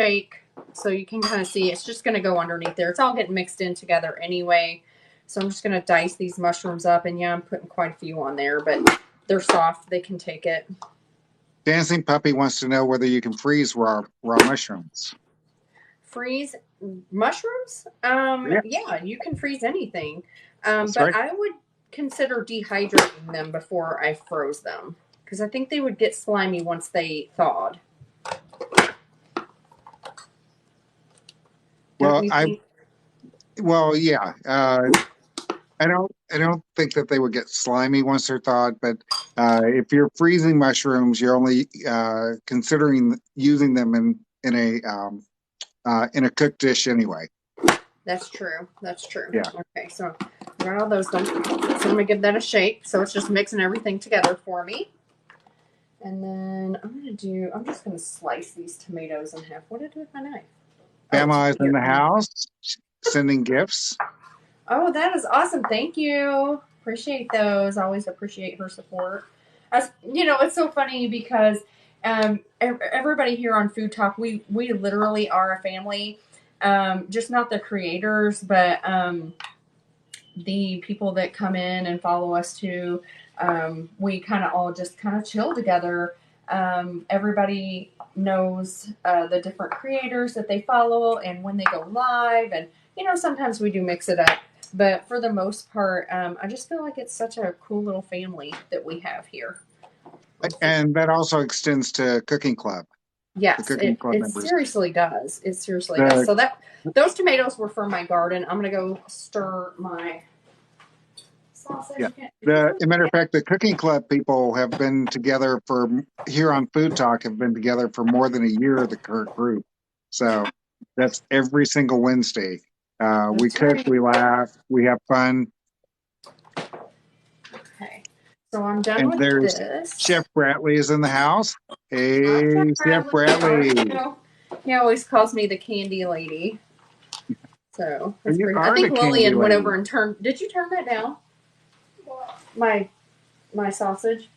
shake so you can kind of see it's just going to go underneath there. It's all getting mixed in together anyway. So I'm just going to dice these mushrooms up. And yeah, I'm putting quite a few on there, but they're soft. They can take it. Dancing Puppy wants to know whether you can freeze raw mushrooms. Freeze mushrooms? Yeah, you can freeze anything. But right. I would consider dehydrating them before I froze them, because I think they would get slimy once they thawed. Well, yeah. I don't think that they would get slimy once they're thawed, but if you're freezing mushrooms, you're only considering using them in a cooked dish anyway. That's true. That's true. Yeah. Okay, so I got all those done. So I'm gonna give that a shake. So it's just mixing everything together for me. And then I'm just gonna slice these tomatoes in half. What did I do with my knife? Grandma is in the house sending gifts. Oh, that is awesome. Thank you. Appreciate those. Always appreciate her support. As you know, it's so funny because everybody here on Food Talk, we literally are a family. Just not the creators, but the people that come in and follow us too. We kind of all just kind of chill together. Everybody knows the different creators that they follow and when they go live, and sometimes we do mix it up. But for the most part, I just feel like it's such a cool little family that we have here. And that also extends to Cooking Club. Yes, it seriously does. It seriously does. So those tomatoes were from my garden. I'm going to go stir my sausage. Yeah. As a matter of fact, the Cooking Club people have been together here on Food Talk, have been together for more than a year, the current group. So that's every single Wednesday. We cook, we laugh, we have fun. Okay. So I'm done with this. Chef Bradley is in the house. Hey, Chef Bradley. He always calls me the candy lady. So that's pretty. I think Lillian went over and turned. Did you turn that down? My sausage.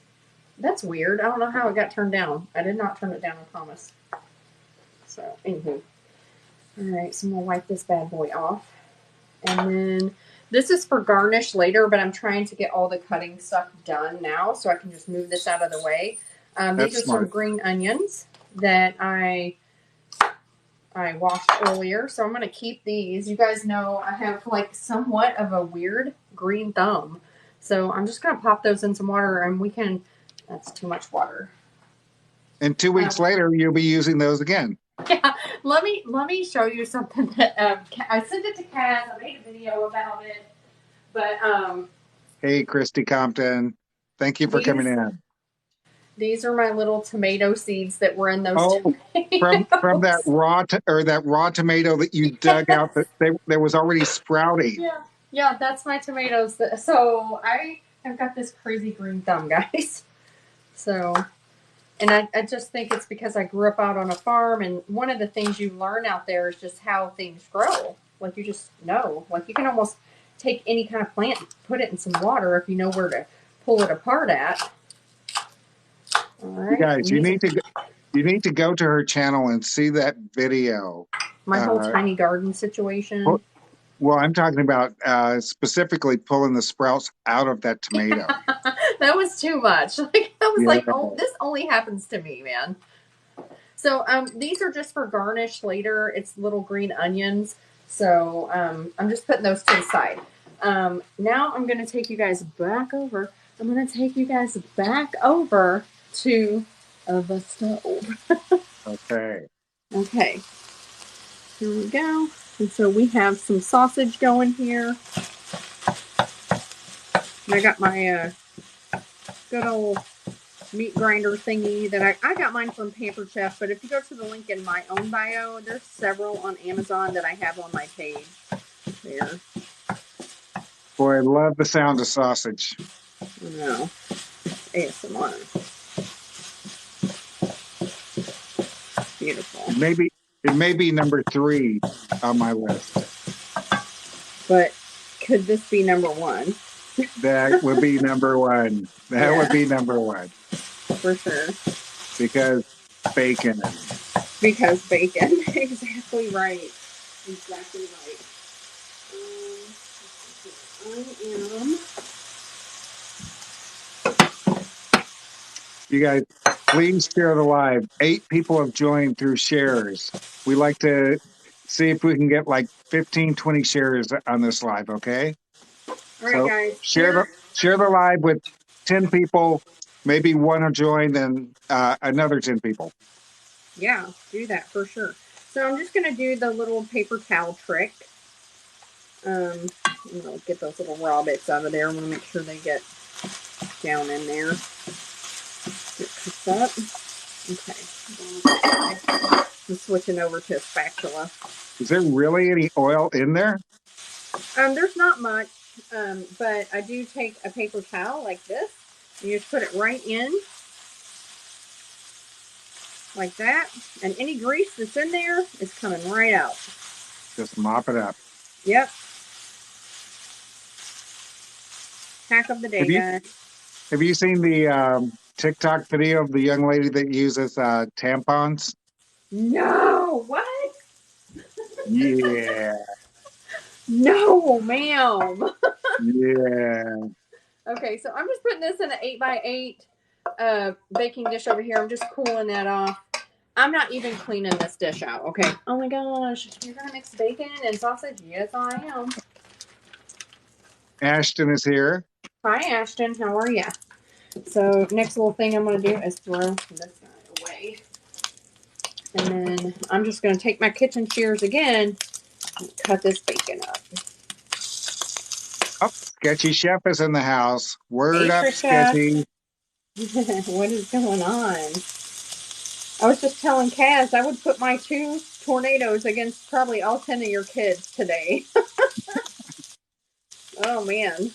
That's weird. I don't know how it got turned down. I did not turn it down, I promise. So, anywho. Alright, so I'm going to wipe this bad boy off. And then, this is for garnish later, but I'm trying to get all the cutting stuff done now, so I can just move this out of the way. These are some green onions that I washed earlier, so I'm going to keep these. You guys know I have like somewhat of a weird green thumb. So I'm just going to pop those in some water, and that's too much water. And 2 weeks later, you'll be using those again. Yeah, let me show you something that I sent it to Cass. I made a video about it, but hey, Christy Compton, thank you for coming in. These are my little tomato seeds that were in those. From that raw tomato that you dug out that there was already sprouting. Yeah, that's my tomatoes. So I have got this crazy green thumb, guys. So. And I just think it's because I grew up out on a farm, and one of the things you learn out there is just how things grow. Like, you just know. Like, you can almost take any kind of plant and put it in some water if you know where to pull it apart at. All right. Guys, you need to go to her channel and see that video. My whole tiny garden situation. Well, I'm talking about specifically pulling the sprouts out of that tomato. That was too much. Like, I was like, oh, this only happens to me, man. So these are just for garnish later. It's little green onions. So I'm just putting those to the side. Now I'm going to take you guys back over. I'm going to take you guys back over to the stove. Okay. Okay. Here we go. And so we have some sausage going here. And I got my good old meat grinder thingy that I got mine from Pampered Chef. But if you go to the link in my own bio, there's several on Amazon that I have on my page. There. Boy, I love the sound of sausage. I know. ASMR. Beautiful. It may be number 3 on my list. But could this be number 1? That would be number 1. That would be number 1. For sure. Because bacon. Because bacon. exactly right. Exactly right. I am. You guys, please share the live. 8 people have joined through shares. We like to see if we can get like 15, 20 shares on this live, okay? All right, So guys. share Here. the live with 10 people, maybe one will join, then another 10 people. Yeah, do that for sure. So I'm just gonna do the little paper towel trick. Get those little raw bits out of there. I want to make sure they get down in there. Get cooked up. Okay. I'm switching over to a spatula. Is there really any oil in there? There's not much, but I do take a paper towel like this, and you just put it right in, like that, and any grease that's in there is coming right out. Just mop it up. Yep. Hack of the day, guys. Have you seen the TikTok video of the young lady that uses tampons? No, what? Yeah, No, ma'am. yeah. Okay, so I'm just putting this in an 8x8 baking dish over here. I'm just cooling that off. I'm not even cleaning this dish out, okay? Oh my gosh, you're gonna mix bacon and sausage? Yes, I am. Ashton is here. Hi, Ashton. How are ya? So next little thing I'm gonna do is throw this guy away, and then I'm just gonna take my kitchen shears again and cut this bacon up. Oh, Sketchy Chef is in the house. Word Hey, up, Trisha. Sketchy. What is going on? I was just telling Kaz I would put my 2 tornadoes against probably all 10 of your kids today. Oh man,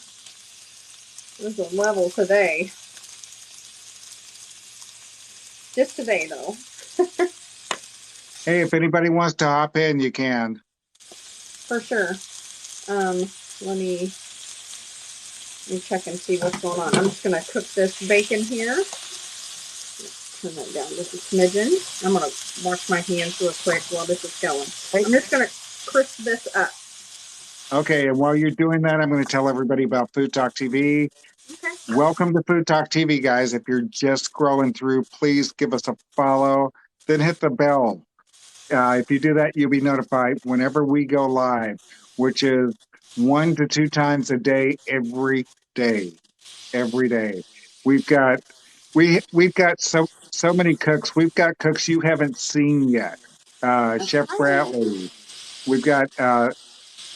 there's a level today. Just today though. Hey, if anybody wants to hop in, you can. For sure. Let me check and see what's going on. I'm just gonna cook this bacon here. Turn that down just a smidgen. I'm gonna wash my hands real quick while this is going. I'm just gonna crisp this up. Okay, and while you're doing that, I'm going to tell everybody about Food Talk TV. Okay. Welcome to Food Talk TV, guys. If you're just scrolling through, please give us a follow, then hit the bell. If you do that, you'll be notified whenever we go live, which is 1 to 2 times a day, every day, every day. We've got we've got so many cooks. We've got cooks you haven't seen yet. Chef Bradley. We've got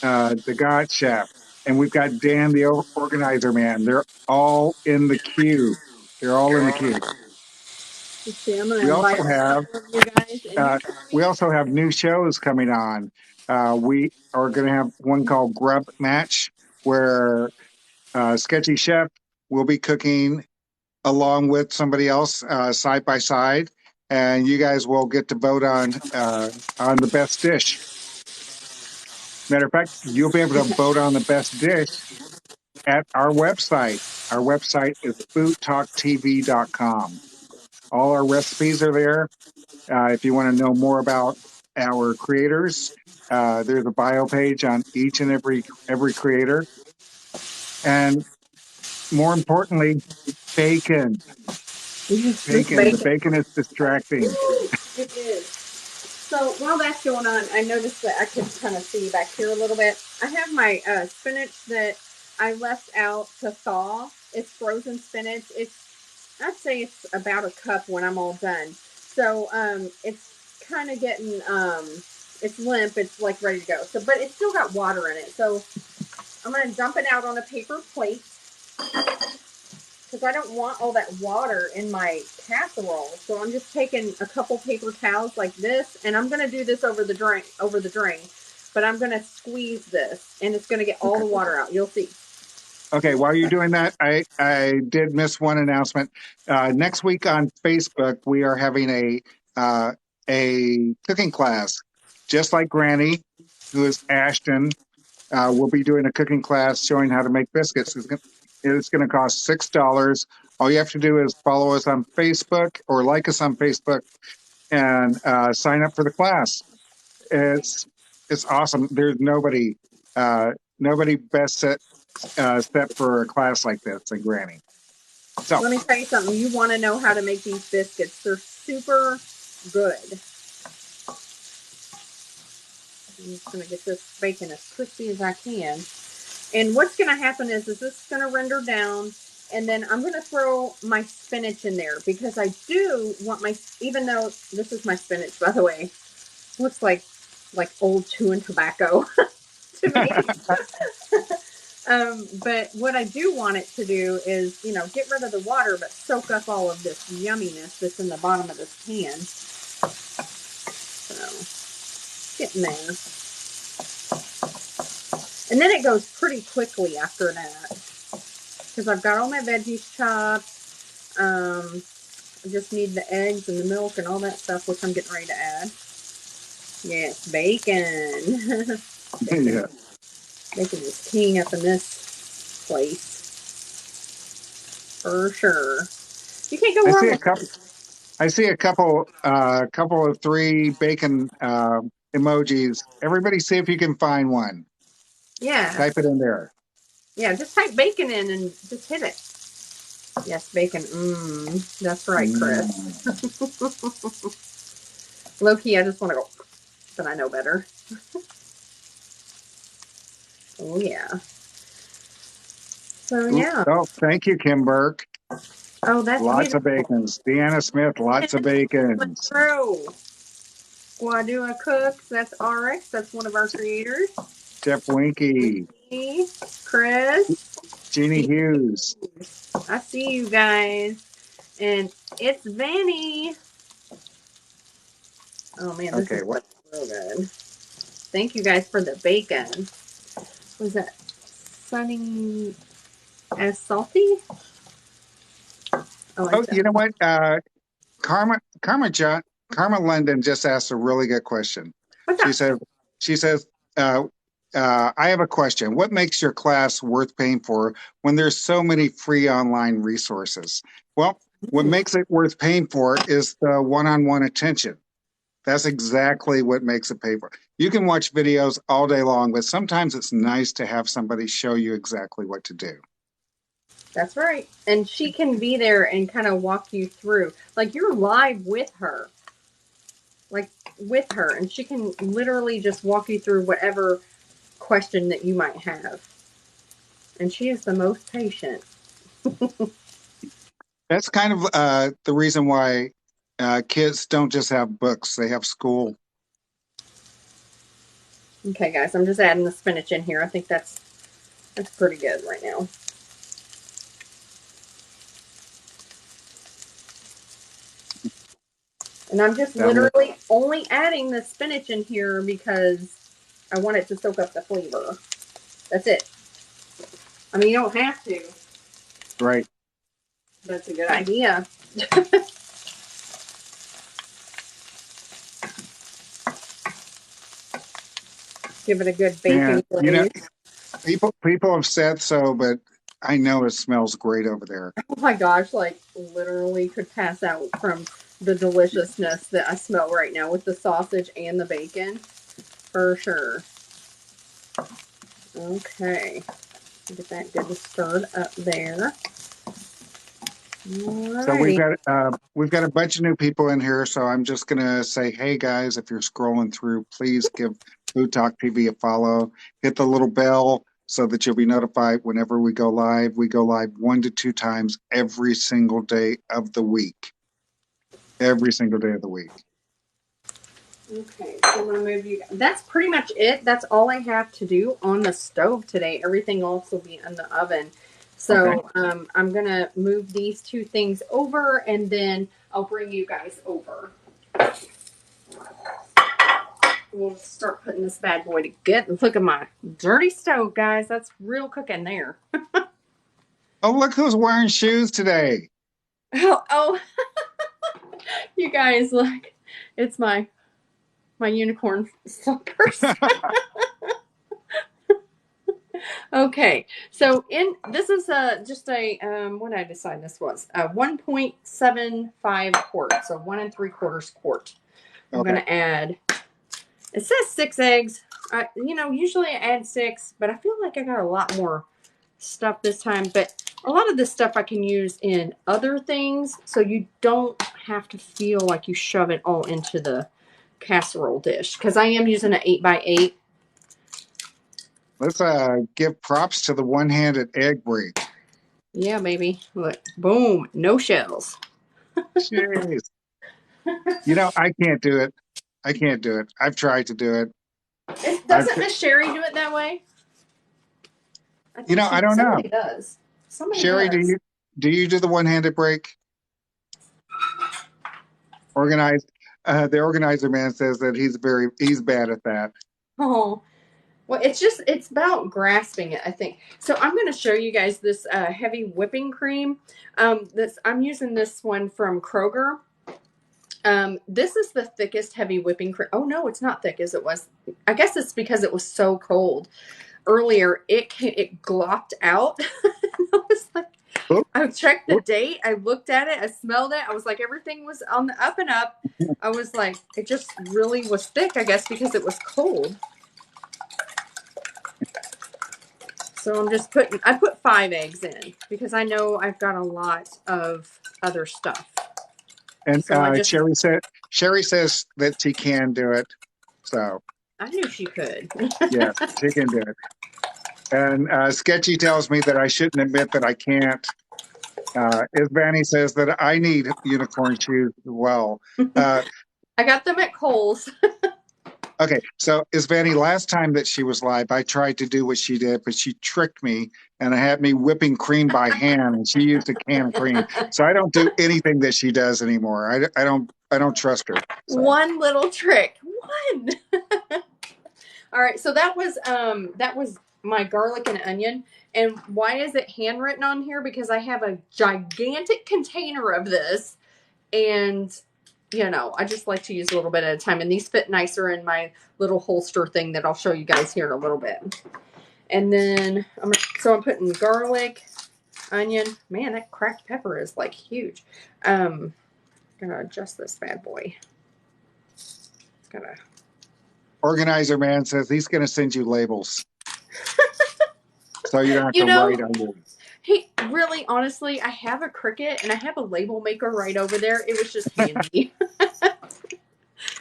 the God Chef, and we've got Dan, the organizer man. They're all in the queue. They're all in the queue. Let's see, I'm gonna We invite also some have of you guys in uh, here for we me. also have new shows coming on. We are going to have one called Grub Match, where Sketchy Chef will be cooking along with somebody else side by side, and you guys will get to vote on the best dish. Matter of fact, you'll be able to vote on the best dish at our website. Our website is foodtalktv.com. All our recipes are there. If you want to know more about our creators, there's a bio page on each and every creator. And more importantly, bacon. This Bacon. The bacon. bacon is distracting. It is. So while that's going on, I noticed that I could kind of see back here a little bit. I have my spinach that I left out to thaw. It's frozen spinach. I'd say it's about a cup when I'm all done. So it's kind of getting it's limp. It's like ready to go. So, but it's still got water in it. So I'm gonna dump it out on a paper plate because I don't want all that water in my casserole. So I'm just taking a couple paper towels like this, and I'm gonna do this over the drain. But I'm gonna squeeze this, and it's gonna get all the water out. You'll see. Okay, while you're doing that, I did miss one announcement. Next week on Facebook, we are having a cooking class, just like Granny, who is Ashton. We'll be doing a cooking class showing how to make biscuits. It's going to cost $6. All you have to do is follow us on Facebook or like us on Facebook and sign up for the class. it's awesome. There's nobody best set for a class like this than Granny. So let me tell you something. You want to know how to make these biscuits? They're super good. I'm just going to get this bacon as crispy as I can. And what's going to happen is this is going to render down, and then I'm going to throw my spinach in there because I do want my, even though this is my spinach, by the way, looks like old chewing tobacco to me. But what I do want it to do is, you know, get rid of the water, but soak up all of this yumminess that's in the bottom of this pan. So, getting there. And then it goes pretty quickly after that. Because I've got all my veggies chopped. I just need the eggs and the milk and all that stuff, which I'm getting ready to add. Yes, bacon. Bacon. yeah. Bacon is king up in this place. For sure. You can't go wrong with it. I see a couple of 3 bacon emojis. Everybody see if you can find one. Yeah. Type it in there. Yeah, just type bacon in and just hit it. Yes, bacon. That's right, Chris. Low-key, I just want to go, but I know better. Oh, yeah. So, yeah. Oh, thank you, Kim Burke. Oh, that's lots of beautiful. bacons. Deanna Smith, lots of bacons. True. Guadua Cooks, that's RX. That's one of our creators. Jeff Winky. Me, Chris. Jeannie Hughes. I see you guys. And it's Vanny. Oh, man, this is so good. Thank you guys for the bacon. Was that Sunny as salty? Oh, you know what? Karma London just asked a really good question. She says, I have a question. What makes your class worth paying for when there's so many free online resources? Well, what makes it worth paying for is the one-on-one attention. That's exactly what makes it pay for. You can watch videos all day long, but sometimes it's nice to have somebody show you exactly what to do. That's right. And she can be there and kind of walk you through. Like you're live with her. And she can literally just walk you through whatever question that you might have. And she is the most patient. That's kind of the reason why kids don't just have books, they have school. Okay, guys, I'm just adding the spinach in here. I think that's pretty good right now. And I'm just literally only adding the spinach in here because I want it to soak up the flavor. That's it. I mean, you don't have to. Right. That's a good idea. Give it a good bacon glaze. You know, people have said so, but I know it smells great over there. Oh my gosh, like literally could pass out from the deliciousness that I smell right now with the sausage and the bacon. For sure. Okay. Get that good and stirred up there. Alrighty. So we've got a bunch of new people in here, so I'm just gonna say, hey guys, if you're scrolling through, please give Food Talk TV a follow. Hit the little bell so that you'll be notified whenever we go live. We go live 1 to 2 times every single day of the week. Every single day of the week. Okay, so I'm gonna move you. That's pretty much it. That's all I have to do on the stove today. Everything else will be in the oven. So I'm gonna move these 2 things over, and then I'll bring you guys over. We'll start putting this bad boy to get. Look at my dirty stove, guys. That's real cooking there. Oh, look who's wearing shoes today. Oh. You guys, look. It's my unicorn slippers. Okay, so this is just a what did I decide this was? A 1.75 quart, so 1 3/4 quart. I'm gonna add It says 6 eggs. Usually I add 6, but I feel like I got a lot more stuff this time. But a lot of this stuff I can use in other things, so you don't have to feel like you shove it all into the casserole dish, because I am using an 8x8. Let's give props to the one-handed egg break. Yeah, baby. Look, boom, no shells. Jeez. I can't do it. I can't do it. I've tried to do it. Doesn't Miss Sherry do it that way? I think I don't know. somebody does. Somebody Sherry, does. do you do the one-handed break? Organized. The organizer man says that he's bad at that. Oh, well, it's about grasping it, I think. So I'm going to show you guys this heavy whipping cream. I'm using this one from Kroger. This is the thickest heavy whipping cream. Oh no, it's not thick as it was. I guess it's because it was so cold earlier. It glopped out. I was like, I checked the date. I looked at it. I smelled it. I was like, everything was on the up and up. I was like, it just really was thick, I guess, because it was cold. So I put 5 eggs in because I know I've got a lot of other stuff. And so Sherry says that she can do it. So I knew she could. yes, she can do it. And Sketchy tells me that I shouldn't admit that I can't. Isvani says that I need unicorn shoes as well. I got them at Kohl's. Okay, so Isvani, last time that she was live, I tried to do what she did, but she tricked me and had me whipping cream by hand, and she used a can of cream. So I don't do anything that she does anymore. I don't trust her. So. One little trick. One. All right, so that was my garlic and onion. And why is it handwritten on here? Because I have a gigantic container of this, and I just like to use a little bit at a time. And these fit nicer in my little holster thing that I'll show you guys here in a little bit. And then I'm putting garlic, onion. Man, that cracked pepper is like huge. I'm gonna adjust this bad boy. It's gonna. Organizer man says he's going to send you labels, so you don't have to write on them. Hey, really, honestly, I have a Cricut and I have a label maker right over there. It was just handy.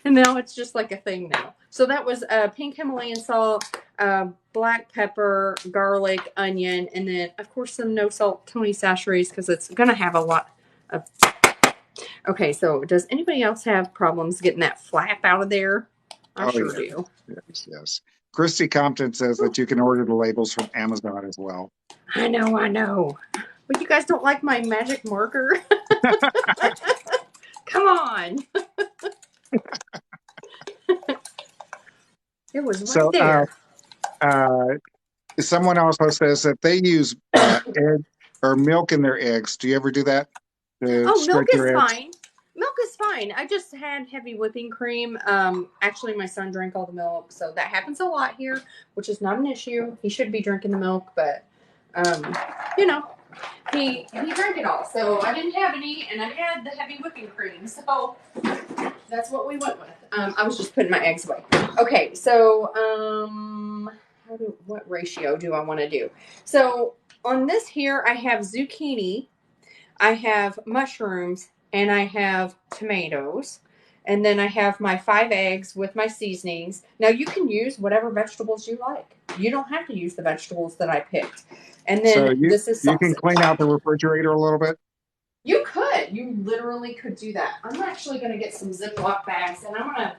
And now it's just like a thing now. So that was pink Himalayan salt, black pepper, garlic, onion, and then, of course, some no salt Tony Chachere's because it's going to have a lot of... Okay, so does anybody else have problems getting that flap out of there? I sure do. Yes. Christy Compton says that you can order the labels from Amazon as well. I know. But you guys don't like my magic marker? Come on. It was right there. Someone also says that they use egg or milk in their eggs. Do you ever do that? Milk is fine. Milk is fine. I just had heavy whipping cream. Actually, my son drank all the milk, so that happens a lot here, which is not an issue. He should be drinking the milk, but he drank it all. So I didn't have any, and I had the heavy whipping cream. So that's what we went with. I was just putting my eggs away. Okay, so what ratio do I want to do? So on this here, I have zucchini, I have mushrooms, and I have tomatoes. And then I have my 5 eggs with my seasonings. Now you can use whatever vegetables you like. You don't have to use the vegetables that I picked. And then so this is sausage. You can clean out the refrigerator a little bit? You could. You literally could do that. I'm actually going to get some Ziploc bags, and I'm going to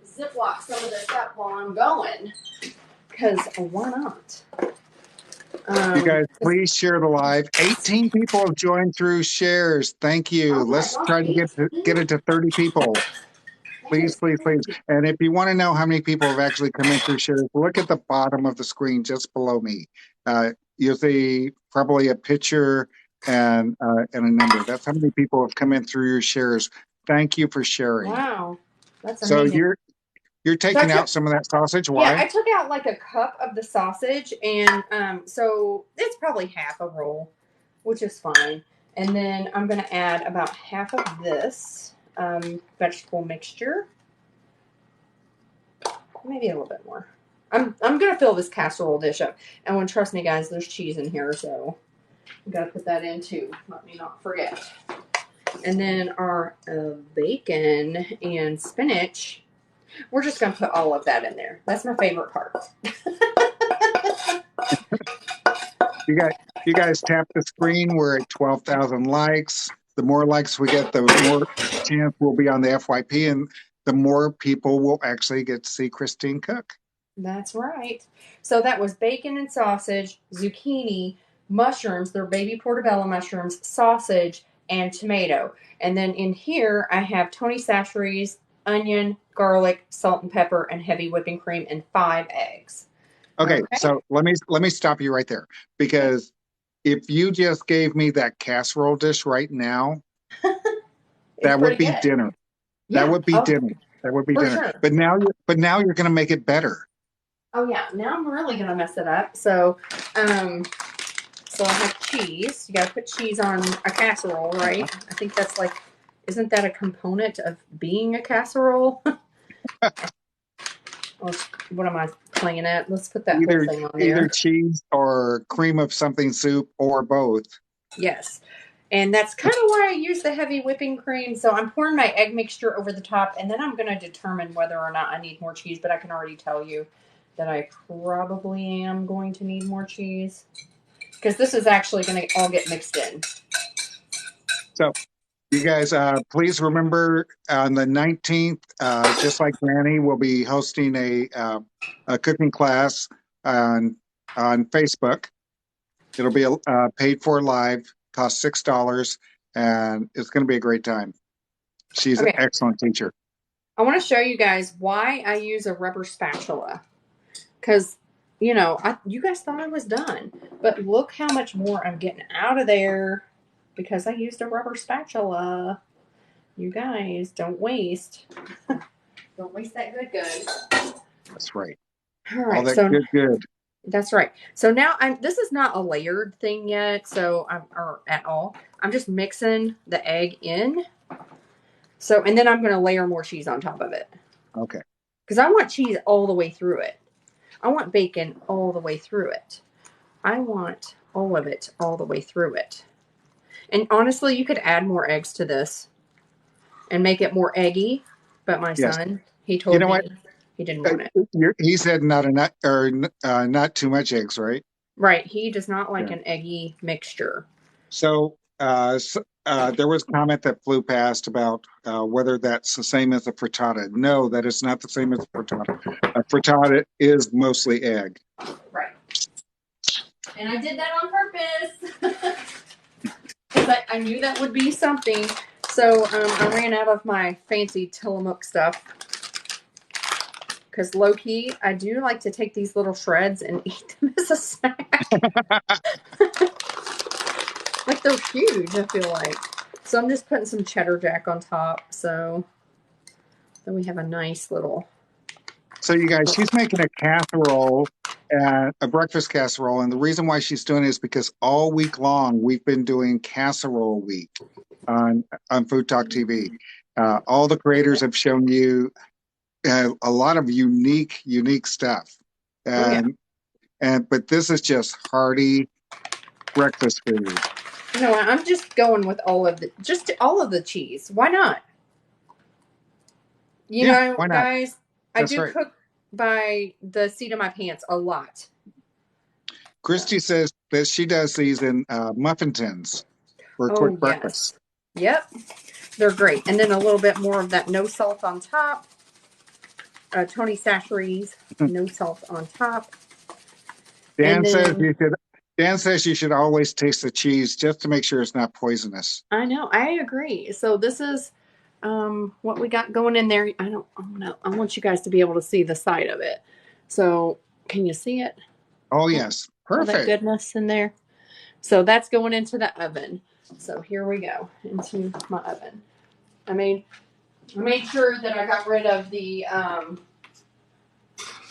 Ziploc some of this up while I'm going. Because why not? You guys, please share the live. 18 people have joined through shares. Thank you. Let's try to get it to 30 people. Please. And if you want to know how many people have actually come in through shares, look at the bottom of the screen just below me. You'll see probably a picture and a number. That's how many people have come in through your shares. Thank you for sharing. Wow, that's amazing. So you're taking out some of that sausage. Why? Yeah, I took out like a cup of the sausage, and so it's probably half a roll, which is fine. And then I'm going to add about half of this vegetable mixture. maybe a little bit more. I'm gonna fill this casserole dish up. And trust me, guys, there's cheese in here, so I gotta put that in too. Let me not forget. And then our bacon and spinach. We're just gonna put all of that in there. That's my favorite part. You guys tap the screen. We're at 12,000 likes. The more likes we get, the more chance we'll be on the FYP, and the more people will actually get to see Christine cook. That's right. So that was bacon and sausage, zucchini, mushrooms, they're baby portobello mushrooms, sausage, and tomato. And then in here, I have Tony Chachere's onion, garlic, salt and pepper, and heavy whipping cream, and 5 eggs. Okay, so let me stop you right there, because if you just gave me that casserole dish right now, that would be dinner. Yeah. That would be dinner. That would be dinner. Sure. But now you're going to make it better. Oh yeah, now I'm really going to mess it up. So, so I have cheese. You got to put cheese on a casserole, right? I think that's like, isn't that a component of being a casserole? What am I playing at? Let's put that whole thing on there. Either cheese or cream of something soup or both. Yes. And that's kind of why I use the heavy whipping cream. So I'm pouring my egg mixture over the top, and then I'm going to determine whether or not I need more cheese. But I can already tell you that I probably am going to need more cheese, because this is actually going to all get mixed in. So you guys, please remember on the 19th, just like Granny, we'll be hosting a cooking class on Facebook. It'll be paid for live, cost $6, and it's going to be a great time. She's an excellent teacher. I want to show you guys why I use a rubber spatula, because you guys thought I was done, but look how much more I'm getting out of there because I used a rubber spatula. You guys, don't waste. Don't waste that good. That's right. All right. All that good. That's right. So now this is not a layered thing yet, or at all. I'm just mixing the egg in. So, and then I'm going to layer more cheese on top of it. Okay. Because I want cheese all the way through it. I want bacon all the way through it. I want all of it all the way through it. And honestly, you could add more eggs to this and make it more eggy. But my son, he told me he didn't want it. He said not too much eggs, right? Right. He does not like an eggy mixture. So there was a comment that flew past about whether that's the same as a frittata. No, that is not the same as a frittata. A frittata is mostly egg. Right. And I did that on purpose. Because I knew that would be something. So I ran out of my fancy Tillamook stuff. Because low-key, I do like to take these little shreds and eat them as a snack. Like, they're huge, I feel like. So I'm just putting some cheddar jack on top. So then we have a nice little... So you guys, she's making a casserole, a breakfast casserole. And the reason why she's doing it is because all week long, we've been doing Casserole Week on Food Talk TV. All the creators have shown you a lot of unique stuff. But this is just hearty breakfast food. No, I'm just going with all of the cheese. Why not? You know, why not? Guys, I do cook by the seat of my pants a lot. Christy says that she does these in muffin tins for a quick breakfast. Yep. They're great. And then a little bit more of that no salt on top. Tony Chachere's no salt on top. Dan says you should always taste the cheese just to make sure it's not poisonous. I know. I agree. So this is what we got going in there. I don't know. I want you guys to be able to see the side of it. So can you see it? Oh, yes. Perfect. All that goodness in there. So that's going into the oven. So here we go into my oven. I made sure that I got rid of the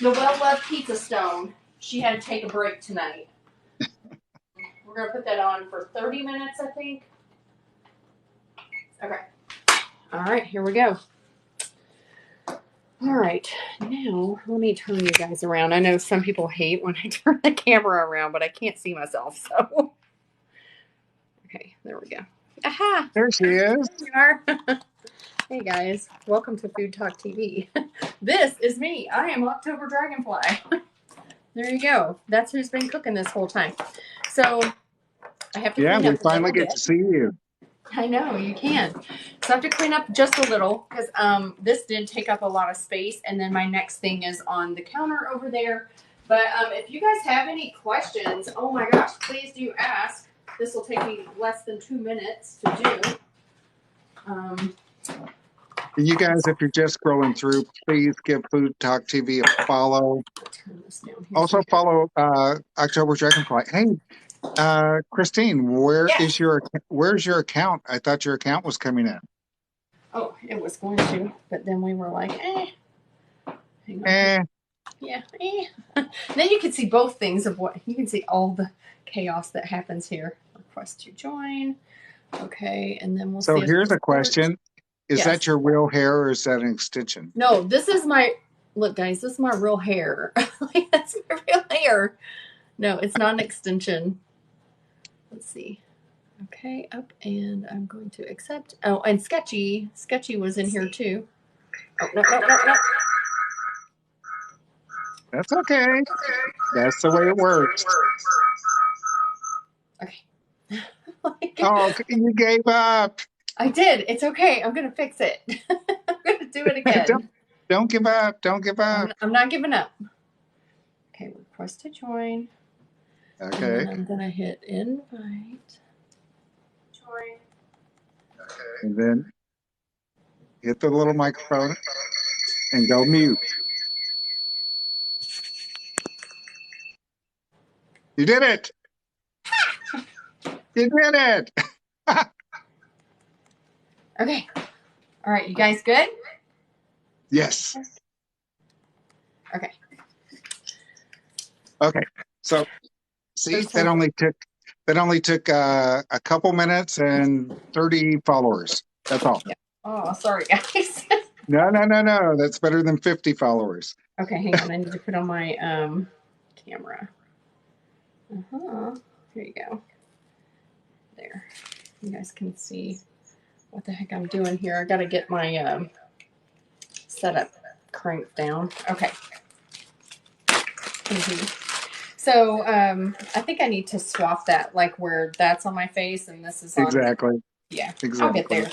well-loved pizza stone. She had to take a break tonight. We're going to put that on for 30 minutes, I think. Okay. All right, here we go. All right, now let me turn you guys around. I know some people hate when I turn the camera around, but I can't see myself, so. Okay, there we go. Aha! There she is. There you are. Hey guys, welcome to Food Talk TV. This is me. I am October Dragonfly. There you go. That's who's been cooking this whole time. So I have to clean We up a finally little get bit. to see you. I know, you can. So I have to clean up just a little because this did take up a lot of space. And then my next thing is on the counter over there. But if you guys have any questions, oh my gosh, please do ask. This will take me less than 2 minutes to do. You guys, if you're just scrolling through, please give Food Talk TV a follow. Turn this down here Also follow October Dragonfly. Hey, Christine, Yes. where's your account? I thought your account was coming in. Oh, it was going to, but then we were like, hang on. Yeah, Then you can see both things of what you can see all the chaos that happens here. Request to join. Okay, and then we'll see. So here's a question. Is that your real hair or is that an extension? No, this is my look, guys. This is my real hair. Like, that's my real hair. No, it's not an extension. Let's see. Okay, up, and I'm going to accept. Oh, and Sketchy was in here too. Oh no. That's okay. That's the way it works. Okay. Oh, you gave up. I did. It's okay. I'm gonna fix it. I'm gonna do it again. Don't give up. Don't give up. I'm not giving up. Okay, request to join. Okay. And then I'm gonna hit invite. Join. Okay. And then hit the little microphone and go mute. You did it. You did it. Okay. All right, you guys good? Yes. Okay. Okay. So see, that only took a couple minutes and 30 followers. That's all. Yeah. Oh, sorry, guys. No. That's better than 50 followers. Okay, hang on. I need to put on my camera. Here you go. There. You guys can see what the heck I'm doing here. I got to get my setup cranked down. Okay. So I think I need to swap that, like where that's on my face and this is on. Exactly. Yeah. Exactly. I'll get there.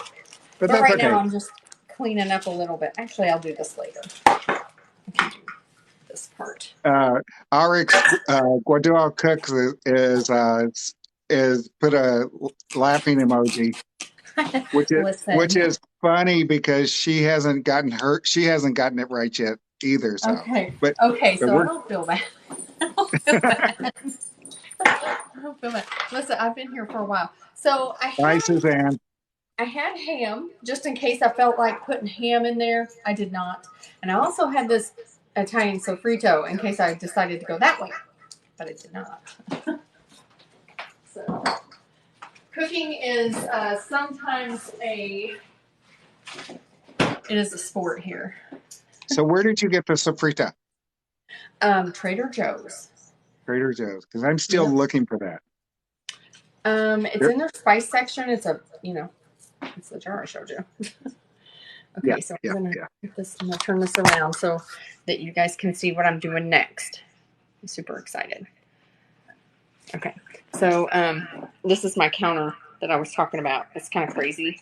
But right okay. now I'm just cleaning up a little bit. Actually, I'll do this later. I can do this part. Our Guadua Cooks is put a laughing emoji, which is funny because she hasn't gotten hurt. She hasn't gotten it right yet either. So okay, but so I don't feel bad. I don't feel bad. Listen, I've been here for a while, so Hi, Suzanne. I had ham just in case I felt like putting ham in there. I did not, and I also had this Italian sofrito in case I decided to go that way, but I did not. So, cooking is sometimes it is a sport here. So where did you get the sofrita? Trader Joe's. Trader Joe's, because I'm still looking for that. It's in their spice section. It's it's the jar I showed you. Okay, so I'm gonna turn this around so that you guys can see what I'm doing next. I'm super excited. Okay, so this is my counter that I was talking about. It's kind of crazy.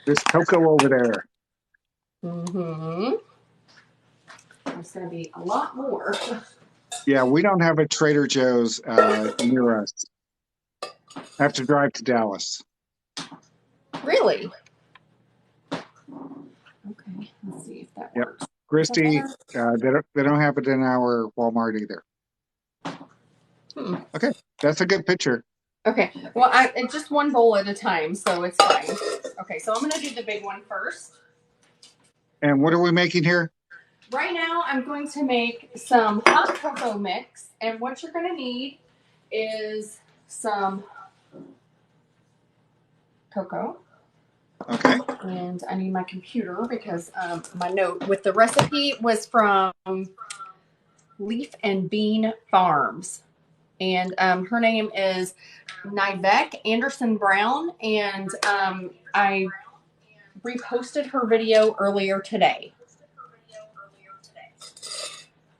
There's cocoa over there. Mm-hmm. There's gonna be a lot more. Yeah, we don't have a Trader Joe's near us. I have to drive to Dallas. Really? Okay, let's see if that works. Christy, they don't have it in our Walmart either. Okay, that's a good picture. Okay, well, it's just one bowl at a time, so it's fine. Okay, so I'm going to do the big one first. And what are we making here? Right now, I'm going to make some hot cocoa mix, and what you're going to need is some cocoa, Okay. And I need my computer because my note with the recipe was from Leaf and Bean Farms. And her name is Nivek Anderson Brown. And I reposted her video earlier today.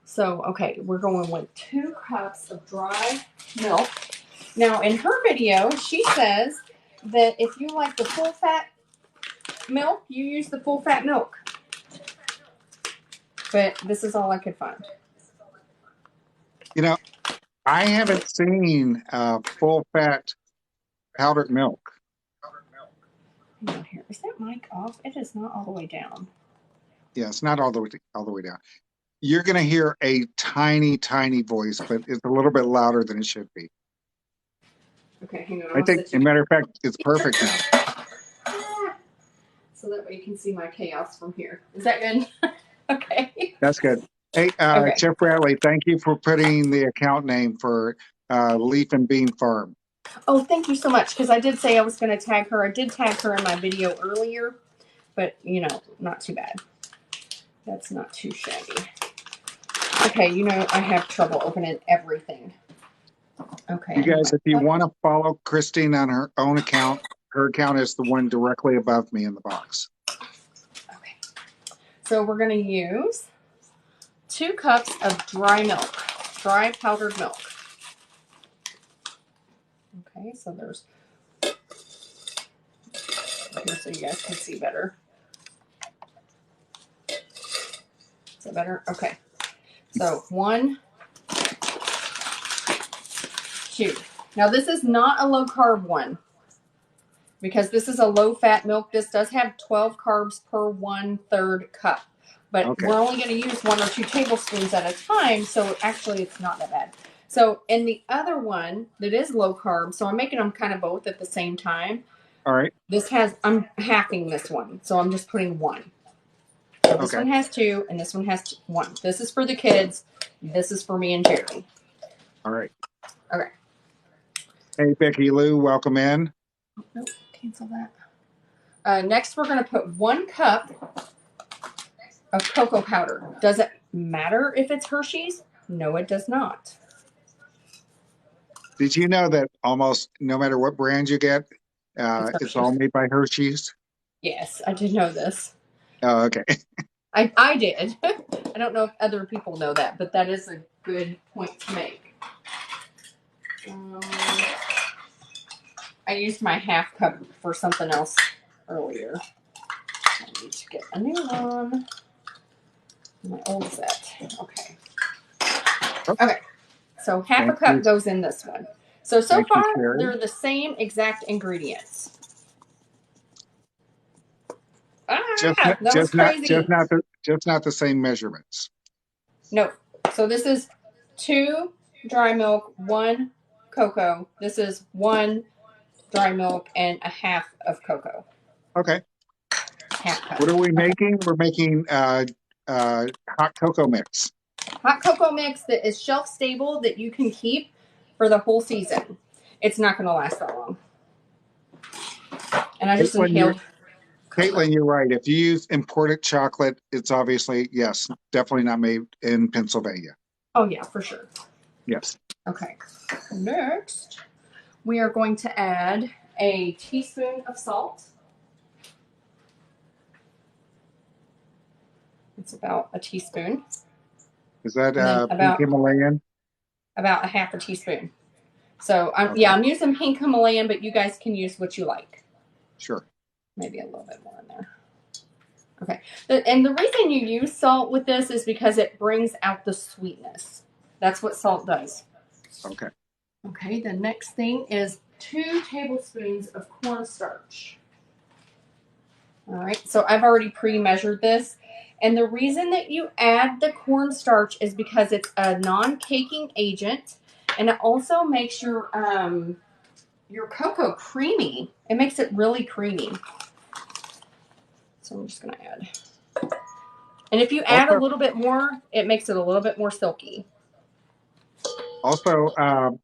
So, okay, we're going with 2 cups of dry milk. Now, in her video, she says that if you like the full fat milk, you use the full fat milk. But this is all I could find. You know, I haven't seen full fat powdered milk. Here. Is that mic off? It is not all the way down. Yeah, it's not all the way down. You're going to hear a tiny, tiny voice, but it's a little bit louder than it should be. Okay, hang on. I think, as a matter of fact, it's perfect now. So that way you can see my chaos from here. Is that good? Okay. That's good. Hey, okay. Chef Bradley, thank you for putting the account name for Leaf and Bean Farm. Oh, thank you so much, because I did say I was going to tag her. I did tag her in my video earlier, but, you know, not too bad. That's not too shabby. Okay, you know, I have trouble opening everything. Okay. You guys, if you want to follow Christine on her own account, her account is the one directly above me in the box. Okay. So we're going to use 2 cups of dry milk, dry powdered milk. Okay, so there's here so you guys can see better. Is that better? Okay. So 1, 2. Now this is not a low carb one because this is a low fat milk. This does have 12 carbs per 1/3 cup, but Okay. we're only going to use 1 or 2 tablespoons at a time. So actually it's not that bad. So in the other one that is low carb, so I'm making them kind of both at the same time. All right. I'm halving this one. So I'm just putting 1. So this one has 2 and this one has 1. This is for the kids. This is for me and Jerry. All right. Okay. Hey, Becky Lou, welcome in. Nope, cancel that. Next, we're going to put 1 cup of cocoa powder. Does it matter if it's Hershey's? No, it does not. Did you know that almost no matter what brand you get, it's all made by Hershey's? Yes, I did know this. Oh, okay. I did. I don't know if other people know that, but that is a good point to make. I used my half cup for something else earlier. I need to get a new one. My old set. Okay. Okay. So half a cup goes in this one. So far, they're the same exact ingredients. That was crazy. Just not the same measurements. No. So this is 2 dry milk, 1 cocoa. This is 1 dry milk and a half of cocoa. Okay. Half cup. What are we making? We're making hot cocoa mix. Hot cocoa mix that is shelf stable that you can keep for the whole season. It's not going to last that long. And I just inhaled. Caitlin, you're right. If you use imported chocolate, it's obviously, yes, definitely not made in Pennsylvania. Oh, yeah, for sure. Yes. Okay. Next, we are going to add a teaspoon of salt. It's about a teaspoon. Is that pink Himalayan? About a half a teaspoon. So, I'm using pink Himalayan, but you guys can use what you like. Sure. Maybe a little bit more in there. Okay. And the reason you use salt with this is because it brings out the sweetness. That's what salt does. Okay. Okay, the next thing is 2 tablespoons of cornstarch. All right, so I've already pre-measured this. And the reason that you add the cornstarch is because it's a non-caking agent, and it also makes your cocoa creamy. It makes it really creamy. So I'm just going to add. And if you add a little bit more, it makes it a little bit more silky. Also,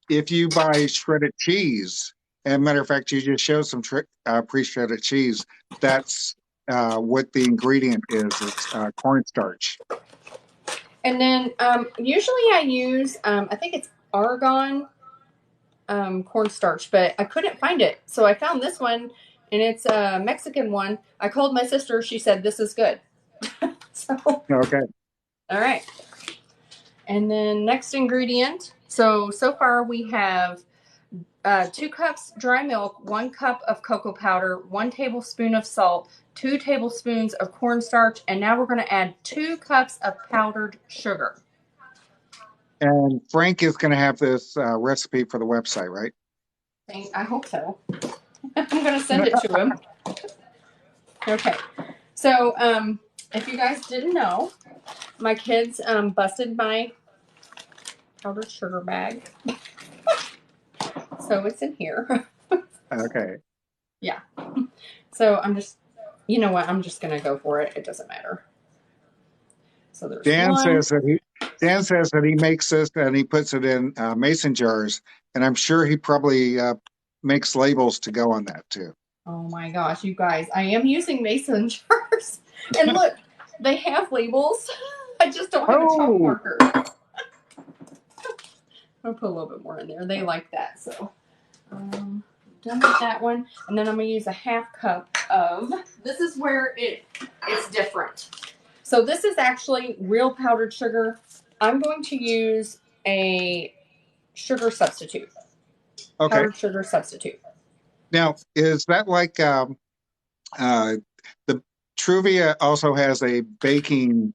if you buy shredded cheese, And matter of fact, you just showed some pre-shredded cheese. That's what the ingredient is. It's cornstarch. And then usually I use, I think it's argon cornstarch, but I couldn't find it. So I found this one, and it's a Mexican one. I called my sister. She said, this is good. So, Okay. all right. And then next ingredient. So far we have 2 cups dry milk, 1 cup of cocoa powder, 1 tablespoon of salt, 2 tablespoons of cornstarch, and now we're going to add 2 cups of powdered sugar. And Frank is going to have this recipe for the website, right? I hope so. I'm going to send it to him. Okay. So, if you guys didn't know, my kids busted my powdered sugar bag. So it's in here. Okay. Yeah. So I'm just, you know what? I'm just going to go for it. It doesn't matter. So there's Dan one. says that he makes this and he puts it in mason jars, and I'm sure he probably makes labels to go on that too. Oh my gosh, you guys! I am using mason jars, and look, they have labels. I just don't have a chalk marker. I'll put a little bit more in there. They like that, so done with that one. And then I'm gonna use a 1/2 cup of. This is where it's different. So this is actually real powdered sugar. I'm going to use a sugar substitute. Okay. Powdered sugar substitute. Now, is that like the Truvia also has a baking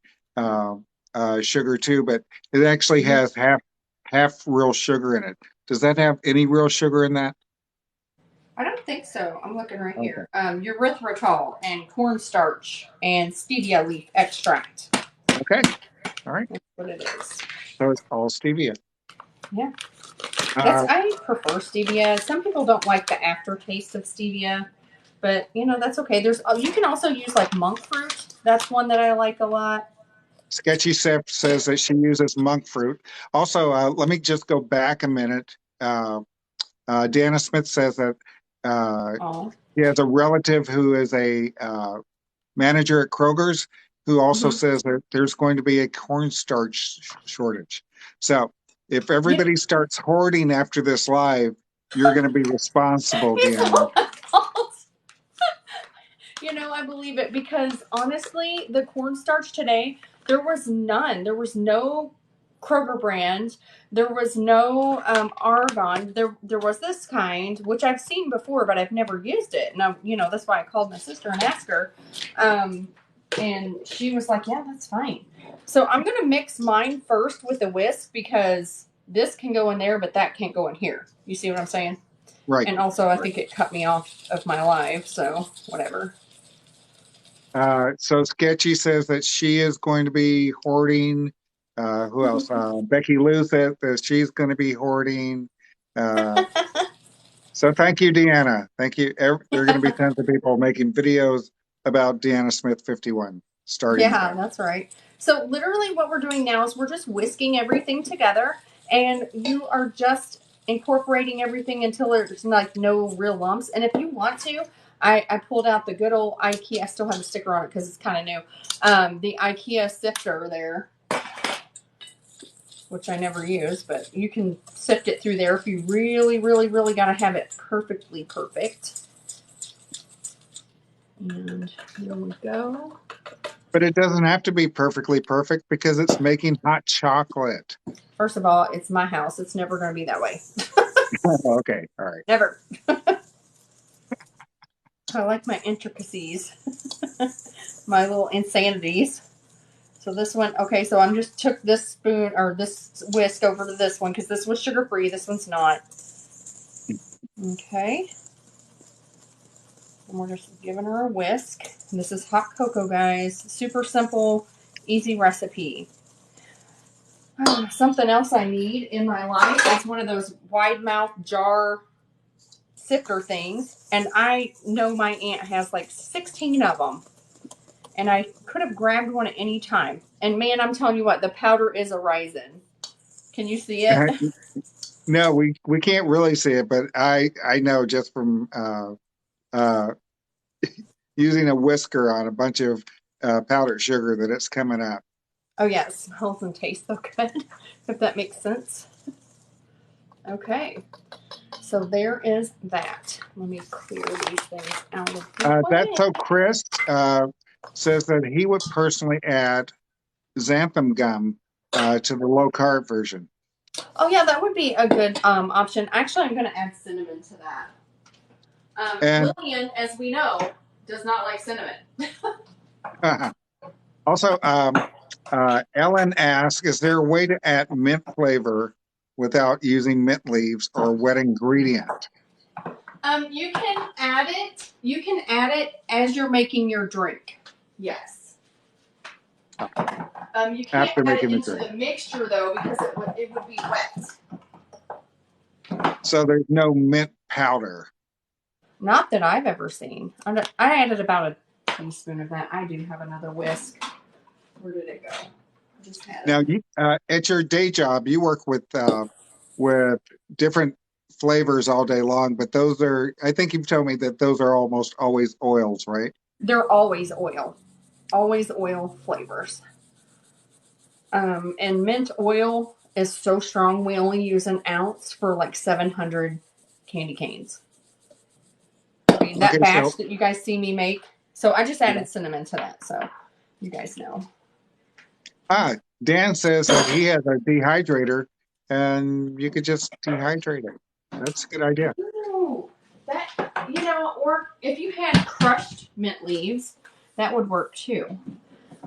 sugar too, but it actually has half real sugar in it. Does that have any real sugar in that? I don't think so. I'm looking right here. Erythritol and cornstarch and stevia leaf extract. Okay. All right. That's what it is. So it's all stevia. Yeah. I prefer stevia. Some people don't like the aftertaste of stevia, but that's okay. You can also use like monk fruit. That's one that I like a lot. Sketchy Sep says that she uses monk fruit. Also, let me just go back a minute. Deanna Smith says that he has a relative who is a manager at Kroger's who also says that there's going to be a cornstarch shortage. So if everybody starts hoarding after this live, you're going to be responsible, Deanna. I believe it because honestly, the cornstarch today, there was none. There was no Kroger brand. There was no argon. There was this kind, which I've seen before, but I've never used it. And that's why I called my sister and asked her. And she was like, yeah, that's fine. So I'm going to mix mine first with a whisk because this can go in there, but that can't go in here. You see what I'm saying? Right. And also, I think it cut me off of my live, so whatever. So Sketchy says that she is going to be hoarding. Who else? Becky Lou says that she's going to be hoarding. So thank you, Deanna. Thank you. There are going to be tons of people making videos about Deanna Smith 51 starting. Yeah, that's right. So literally what we're doing now is we're just whisking everything together, and you are just incorporating everything until there's like no real lumps. And if you want to, I pulled out the good old IKEA. I still have a sticker on it because it's kind of new. The IKEA sifter there, which I never use, but you can sift it through there if you really, really, really got to have it perfectly perfect. And here we go. But it doesn't have to be perfectly perfect because it's making hot chocolate. First of all, it's my house. It's never going to be that way. Okay. All right. Never. I like my intricacies. My little insanities. So this one, okay, so I just took this spoon or this whisk over to this one because this was sugar-free. This one's not. Okay. And we're just giving her a whisk. And this is hot cocoa, guys. Super simple, easy recipe. Something else I need in my life is one of those wide mouth jar sifter things. And I know my aunt has like 16 of them. And I could have grabbed one at any time. And man, I'm telling you what, the powder is a rising. Can you see it? No, we can't really see it, but I know just from uh, using a whisker on a bunch of powdered sugar that it's coming up. Oh yeah, it smells and tastes so good. If that makes sense. Okay, so there is that. Let me clear these things out of the That's way. so Chris says that he would personally add xanthan gum to the low carb version. Oh yeah, that would be a good option. Actually, I'm going to add cinnamon to that. And Lillian, as we know, does not like cinnamon. also, Ellen asks, is there a way to add mint flavor without using mint leaves or wet ingredient? You can add it. You can add it as you're making your drink. Yes. You can't After add it making the into drink. the mixture though because it would be wet. So there's no mint powder. Not that I've ever seen. I added about a teaspoon of that. I do have another whisk. Where did it go? I just had Now, it. at your day job, you work with different flavors all day long, but those are, I think you've told me that those are almost always oils, right? They're always oil flavors. And mint oil is so strong. We only use an ounce for like 700 candy canes. I mean, that Okay, so batch that you guys see me make. So I just yeah. added cinnamon to that. So you guys know. Dan says that he has a dehydrator and you could just dehydrate it. That's a good idea. Ooh, that, or if you had crushed mint leaves, that would work too.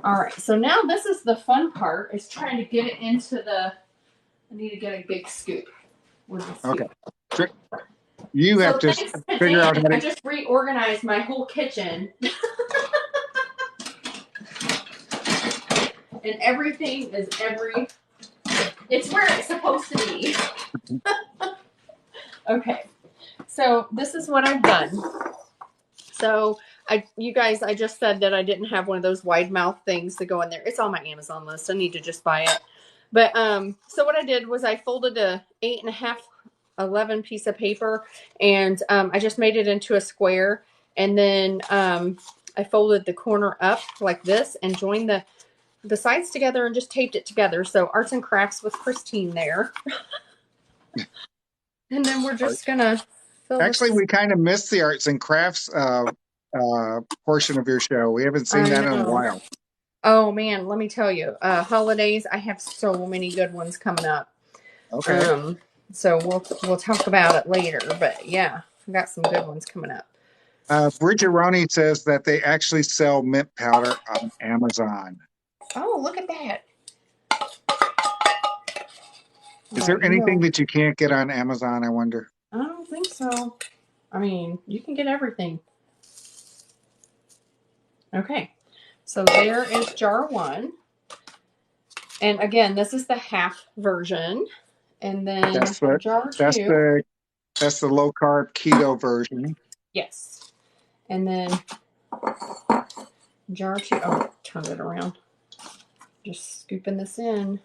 All right, so now this is the fun part, is trying to get it into the, I need to get a big scoop. With the Okay. scoop. You have So to thanks to figure out Dan, how I to. just reorganized my whole kitchen. And everything is it's where it's supposed to be. Okay, so this is what I've done. So you guys, I just said that I didn't have one of those wide mouth things to go in there. It's on my Amazon list. I need to just buy it. But so what I did was I folded a 8.5 11 piece of paper, and I just made it into a square, and then I folded the corner up like this and joined the sides together and just taped it together. So arts and crafts with Christine there. And then we're just gonna fill Actually, this. we kind of missed the arts and crafts portion of your show. We haven't seen I that in a know. while. Oh man, let me tell you, holidays. I have so many good ones coming up. Okay. So we'll talk about it later. But yeah, I got some good ones coming up. Bridget Roney says that they actually sell mint powder on Amazon. Oh, look at that. Is Right, there anything that you can't get on Amazon, I wonder? I don't think so. I mean, you can get everything. Okay, so there is jar one. And again, this is the half version. And then That's the jar that's two. the that's the low carb keto version. Yes. And then jar two. Oh, turn it around. Just scooping this in.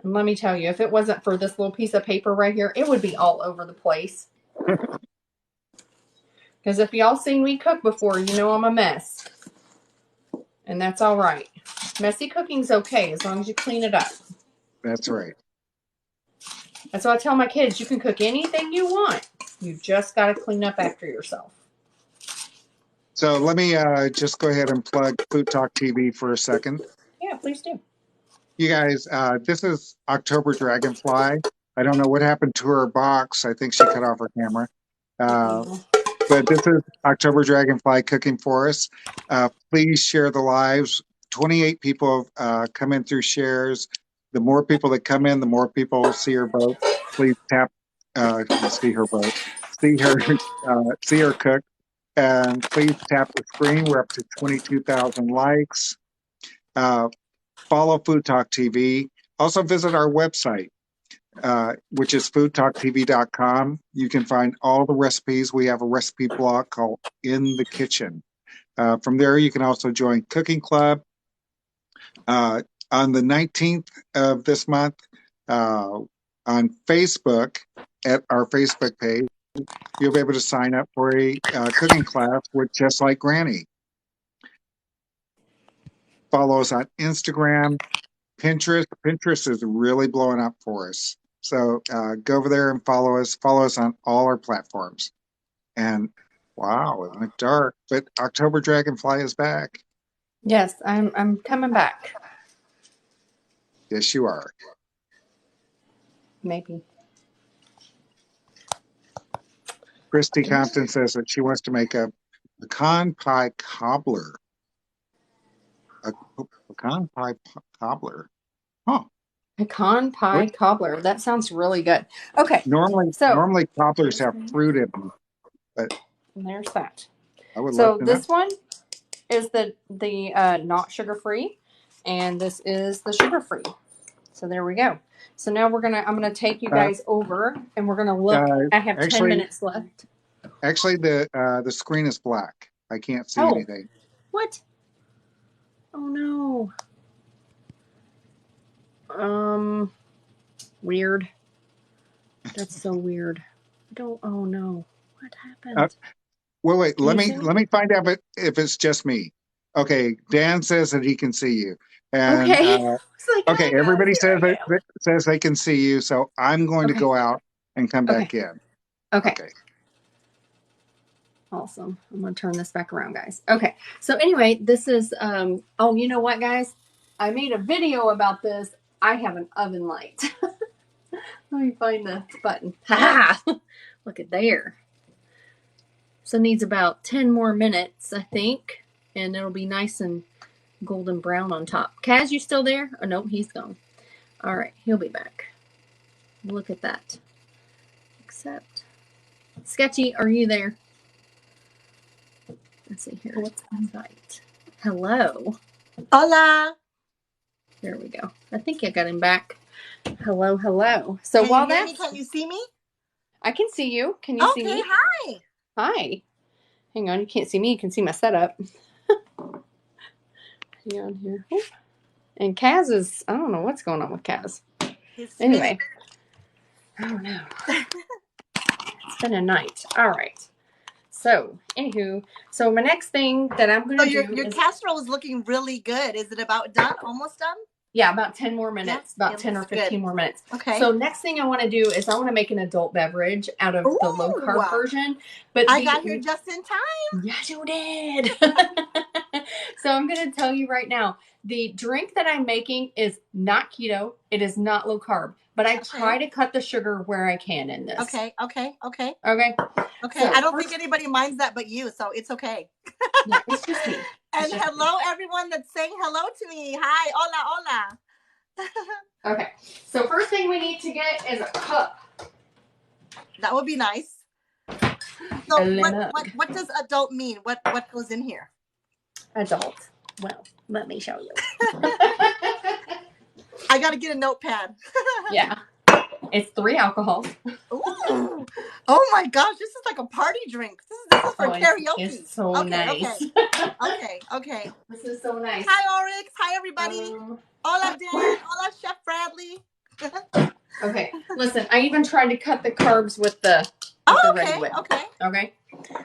And let me tell you, if it wasn't for this little piece of paper right here, it would be all over the place. Because if y'all seen me cook before, you know I'm a mess. And that's all right. Messy cooking's okay as long as you clean it up. That's right. That's what I tell my kids. You can cook anything you want. You just got to clean up after yourself. So let me just go ahead and plug Food Talk TV for a second. Yeah, please do. You guys, this is October Dragonfly. I don't know what happened to her box. I think she cut off her camera. But this is October Dragonfly cooking for us. Please share the lives. 28 people come in through shares. The more people that come in, the more people see her boat. Please tap, see her boat, see her cook, and please tap the screen. We're up to 22,000 likes. Follow Food Talk TV. Also visit our website, which is foodtalktv.com. You can find all the recipes. We have a recipe blog called In the Kitchen. From there, you can also join Cooking Club. on the 19th of this month, on Facebook, at our Facebook page, you'll be able to sign up for a cooking class with Just Like Granny. Follow us on Instagram, Pinterest. Pinterest is really blowing up for us. So go over there and follow us. Follow us on all our platforms. And wow, it went dark, but October Dragonfly is back. Yes, I'm coming back. Yes, you are. Maybe. Christy Compton says that she wants to make a pecan pie cobbler. A pecan pie cobbler. Huh. Pecan pie What? cobbler. That sounds really good. Okay. Normally cobblers have fruit in them, but there's that. I would So love to know. this one is the not sugar free, and this is the sugar free. So there we go. So now I'm gonna take you guys over, and we're gonna look. I have 10 minutes left. Actually, the screen is black. I can't see anything. What? Oh no. Weird. That's so weird. Oh no. What happened? Wait. Let me find out if it's just me. Okay, Dan says that he can see you. And okay. Okay, everybody says they can see you, so I'm going to go out and come back in. Okay. Awesome. I'm going to turn this back around, guys. Okay. So anyway, this is, oh, you know what, guys? I made a video about this. I have an oven light. Let me find the button. Ha! Look at there. So it needs about 10 more minutes, I think. And it'll be nice and golden brown on top. Kaz, you still there? Oh, no, he's gone. All right. He'll be back. Look at that. Except, Sketchy, are you there? Let's see here. What's invite? Hello. Hola. There we go. I think I got him back. Hello, hello. So while that's... Can you see me? I can see you. Can you see me? Okay, hi. Hi. Hang on. You can't see me. You can see my setup. Hang on here. And Kaz is... I don't know what's going on with Kaz. Anyway. I don't know. It's been a night. All right. So, anywho, so my next thing that I'm going to do your casserole is looking really good. Is it about done? Almost done? Yeah, about 10 more minutes. Yeah, about 10 or 15 more minutes. Okay. So next thing I want to do is I want to make an adult beverage out of the low-carb version. But I got here just in time. Yes, you did. So I'm going to tell you right now, the drink that I'm making is not keto. It is not low-carb. But I try to cut the sugar where I can in this. Okay. Okay. So I don't think anybody minds that but you, so it's okay. Yeah, it's just me. And hello, everyone that's saying hello to me. Hi, hola. Okay. So first thing we need to get is a cup. That would be nice. So what does adult mean? What goes in here? Adult. Well, let me show you. I got to get a notepad. Yeah. It's 3 alcohols. Ooh. Oh my gosh, this is like a party drink. This is for karaoke. It's so nice. Okay. This is so nice. Hi, Oryx. Hi, everybody. Hola, Dan. Hola, Chef Bradley. Okay. Listen, I even tried to cut the carbs with the Red Whip. Okay.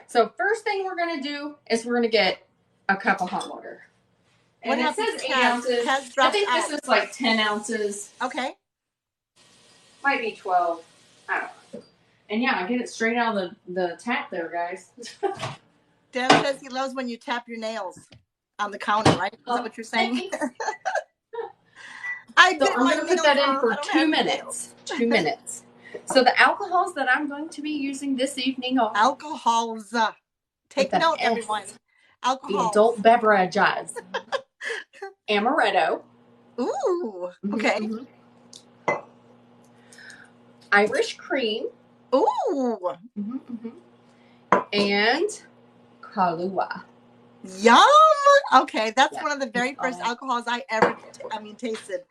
So first thing we're going to do is we're going to get a cup of hot water. And it says 8 ounces. I think this is like 10 ounces. Okay. Might be 12. I don't know. And yeah, I get it straight out of the tap there, guys. Dan says he loves when you tap your nails on the counter, right? Is that what you're saying? I'm going to put that in for 2 minutes. 2 minutes. So the alcohols that I'm going to be using this evening are... Alcohols. Take note, everyone. Alcohol. The adult beverages. Amaretto. Ooh. Okay. Mm-hmm. Irish cream. Ooh. And Kahlua. Yum. Okay, that's one of the very first alcohols I ever tasted.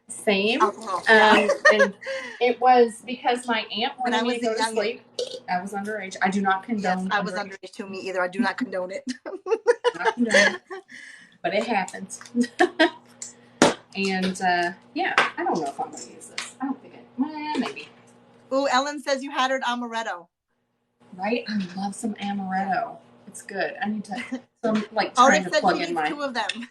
Same. Alcohol. And it was because my aunt wanted me to go to sleep. I was underage. I do not condone. Yes, I was underage too. Me either. I do not condone it. Not condone it, but it happens. And yeah, I don't know if I'm going to use this. I don't think maybe. Ooh, Ellen says you had her at amaretto. Right? I love some amaretto. It's good. I need to. So I'm like trying to plug in my. 2 of them.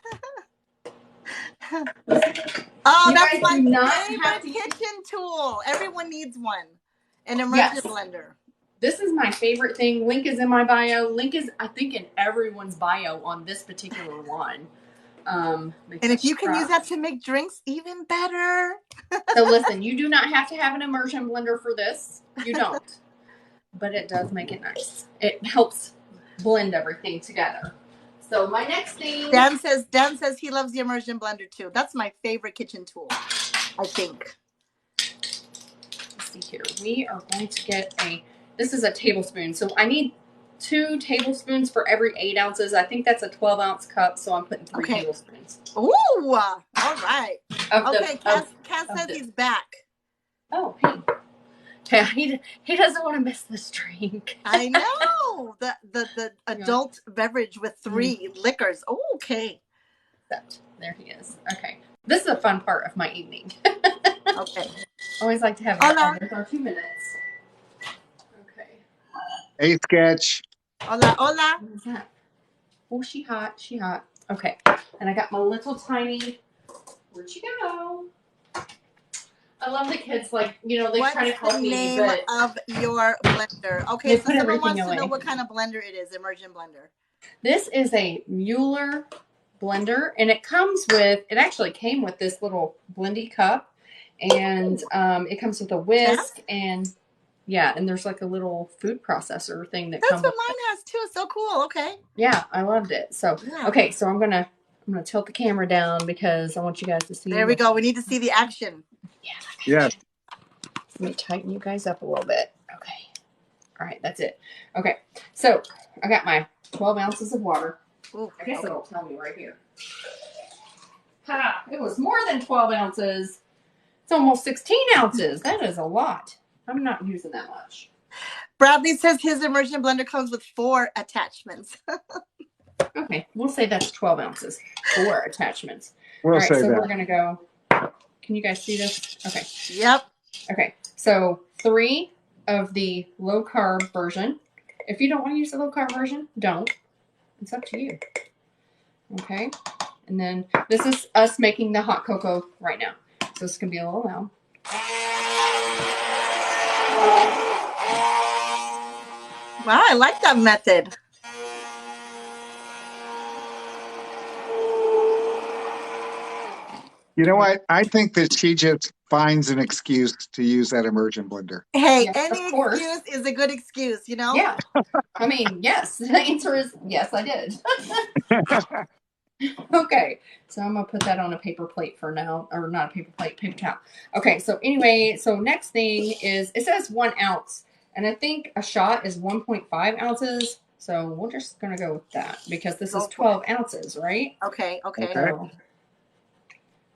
Oh, that's my favorite kitchen tool. Everyone needs one. An immersion blender. This is my favorite thing. Link is in my bio. Link is, I think, in everyone's bio on this particular one. And if you can use that to make drinks, even better. So listen, you do not have to have an immersion blender for this. You don't. But it does make it nice. It helps blend everything together. So my next thing. Dan says he loves the immersion blender too. That's my favorite kitchen tool, I think. Let's see here. We are going to get this is a tablespoon. So I need 2 tablespoons for every 8 ounces. I think that's a 12-ounce cup. So I'm putting 3 tablespoons. Ooh, all right. Cass says he's back. Oh, hey. He doesn't want to miss this drink. I know. The adult beverage with 3 liquors. Oh, okay. There he is. Okay. This is a fun part of my evening. Okay. Always like to have there's our 2 minutes. Okay. Hey, Sketch. Hola. What is that? Oh, she hot. Okay. And I got my little tiny. Where'd she go? I love the kids, they try to help me. What's the name of your blender? Okay, so someone wants to know what kind of blender it is, immersion blender. This is a Mueller blender, and it actually came with this little blendy cup, and it comes with a whisk, and there's like a little food processor thing that comes with it. That's what mine has too. It's so cool. Okay. Yeah, I loved it. So, okay, so I'm gonna tilt the camera down because I want you guys to see. There we go. We need to see the action. Yeah. Let me tighten you guys up a little bit. Okay. All right, that's it. Okay, so I got my 12 ounces of water. Ooh, I guess it'll tell me right here. Ha! It was more than 12 ounces. It's almost 16 ounces. That is a lot. I'm not using that much. Bradley says his immersion blender comes with 4 attachments. Okay, we'll say that's 12 ounces. 4 attachments. We'll all right, say so that. We're going to go. Can you guys see this? Okay. Yep. Okay, so 3 of the low-carb version. If you don't want to use the low-carb version, don't. It's up to you. Okay, and then this is us making the hot cocoa right now. So this can be a little loud. Wow, I like that method. You know what? I think that she just finds an excuse to use that immersion blender. Hey, any excuse is a good excuse, you know? Yeah. I mean, yes. The answer is yes, I did. Okay. So I'm going to put that on a paper plate for now. Or not a paper plate, paper towel. Okay. So anyway, next thing is, it says 1 ounce. And I think a shot is 1.5 ounces. So we're just going to go with that because this is 12 ounces, right? Okay.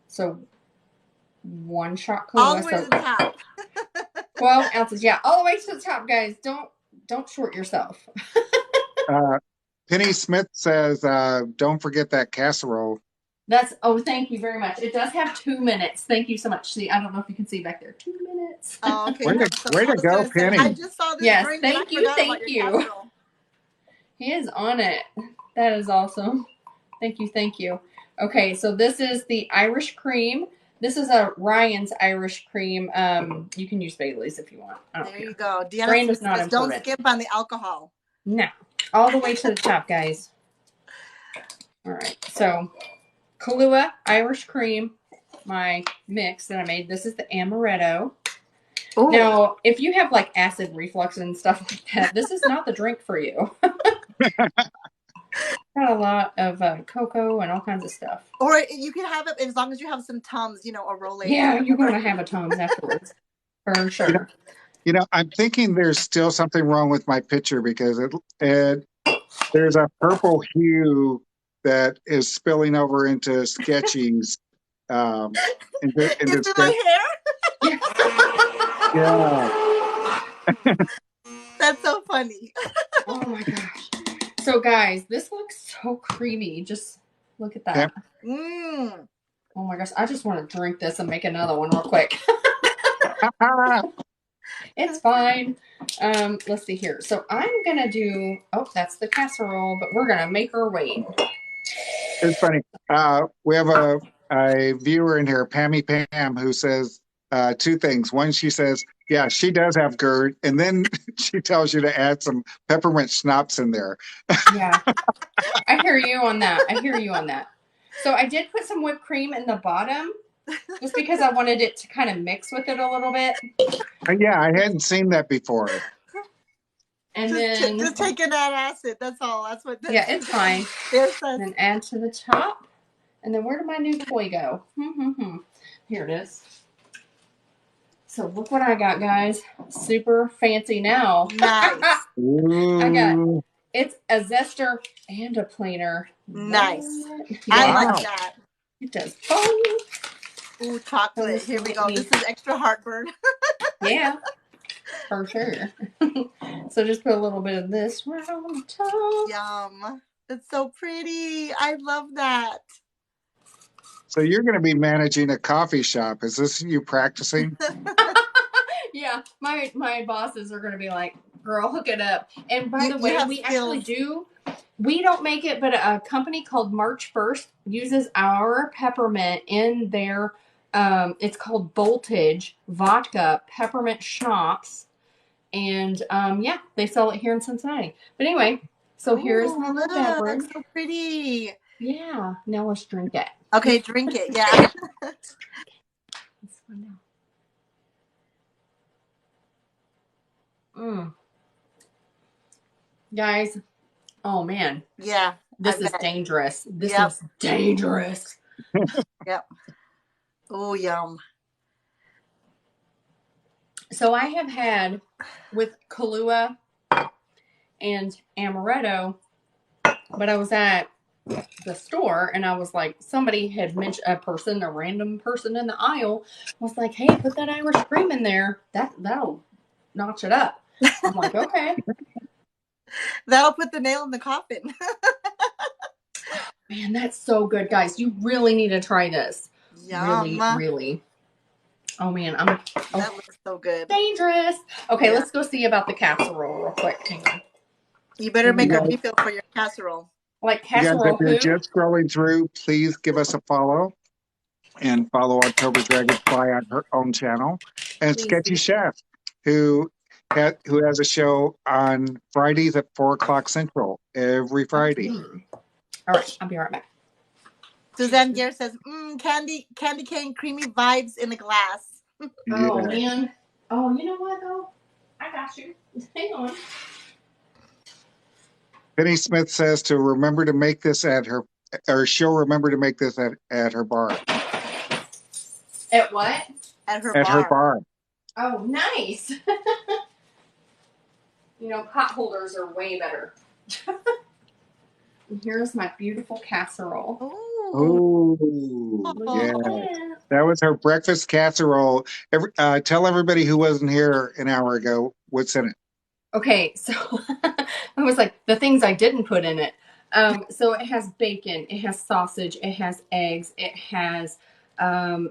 So 1 shot Kahlua. All the way to the top. 12 ounces. Yeah, all the way to the top, guys. Don't short yourself. Penny Smith says, don't forget that casserole. Thank you very much. It does have 2 minutes. Thank you so much. See, I don't know if you can see back there. 2 minutes. Oh, okay. Way to go, Penny. I just saw this. Yes, thank you. He is on it. That is awesome. Thank you. Okay, so this is the Irish cream. This is a Ryan's Irish cream. You can use Bailey's if you want. There you go. Brand is not important. Don't skip on the alcohol. No. All the way to the top, guys. All right. So, Kahlua Irish cream, my mix that I made. This is the amaretto. Ooh. Now, if you have like acid reflux and stuff like that, this is not the drink for you. Got a lot of cocoa and all kinds of stuff. Or you can have it as long as you have some Tums, a roll. Yeah, you're going to have a Tums afterwards. For sure. I'm thinking there's still something wrong with my picture because there's a purple hue that is spilling over into Sketchy's. Into my hair? Yeah. That's so funny. Oh my gosh. So guys, this looks so creamy. Just look at that. Mmm. Oh my gosh, I just want to drink this and make another one real quick. It's fine. Let's see here. So I'm gonna do. Oh, that's the casserole, but we're gonna make her wait. It's funny. We have a viewer in here, Pammy Pam, who says two things. One, she says, yeah, she does have GERD. And then she tells you to add some peppermint schnapps in there. Yeah. I hear you on that. I hear you on that. So I did put some whipped cream in the bottom just because I wanted it to kind of mix with it a little bit. Yeah, I hadn't seen that before. And just taking that acid. That's all. That's what. Yeah, it's fine. And then add to the top. And then where did my new toy go? Here it is. So look what I got, guys. Super fancy now. Nice. I got it's a zester and a planer. Nice. Yeah. I like that. It does both. Ooh, chocolate. Here we go. This is extra heartburn. Yeah, for sure. So just put a little bit of this right on the top. Yum. It's so pretty. I love that. So you're going to be managing a coffee shop. Is this you practicing? Yeah, my bosses are going to be like, girl, hook it up. And by the way, we actually do. We don't make it, but a company called March 1st uses our peppermint in their, it's called Voltage Vodka Peppermint Schnapps. And yeah, they sell it here in Cincinnati. But anyway, so here's my little beverage. That's so pretty. Yeah, now let's drink it. Okay, drink it. Yeah. Let's find out. Guys, oh man. Yeah. This is dangerous. This is dangerous. Yep. Oh, yum. So I have had with Kahlua and Amaretto, but I was at the store and I was like, somebody had mentioned a random person in the aisle was like, hey, put that Irish cream in there. That'll notch it up. I'm like, okay. That'll put the nail in the coffin. Man, that's so good, guys. You really need to try this. Yum. Really. Oh man, that looks so good. Dangerous. Okay, let's go see about the casserole real quick. Hang on. You better make a refill for your casserole. Like casserole. You guys, if you're just scrolling through, please give us a follow and follow October DragonFly on her own channel. And Sketchy Chef, who has a show on Fridays at 4:00 Central every Friday. All right, I'll be right back. Suzanne Gare says, candy cane, creamy vibes in a glass. Oh, man. Oh, you know what, though? I got you. Hang on. Penny Smith says to remember to make this at her, or she'll remember to make this at her bar. At what? At her bar. Oh, nice. You know, pot holders are way better. And here's my beautiful casserole. Oh, yeah. That was her breakfast casserole. Tell everybody who wasn't here an hour ago what's in it. Okay, so I was like, the things I didn't put in it. So it has bacon, it has sausage, it has eggs, it has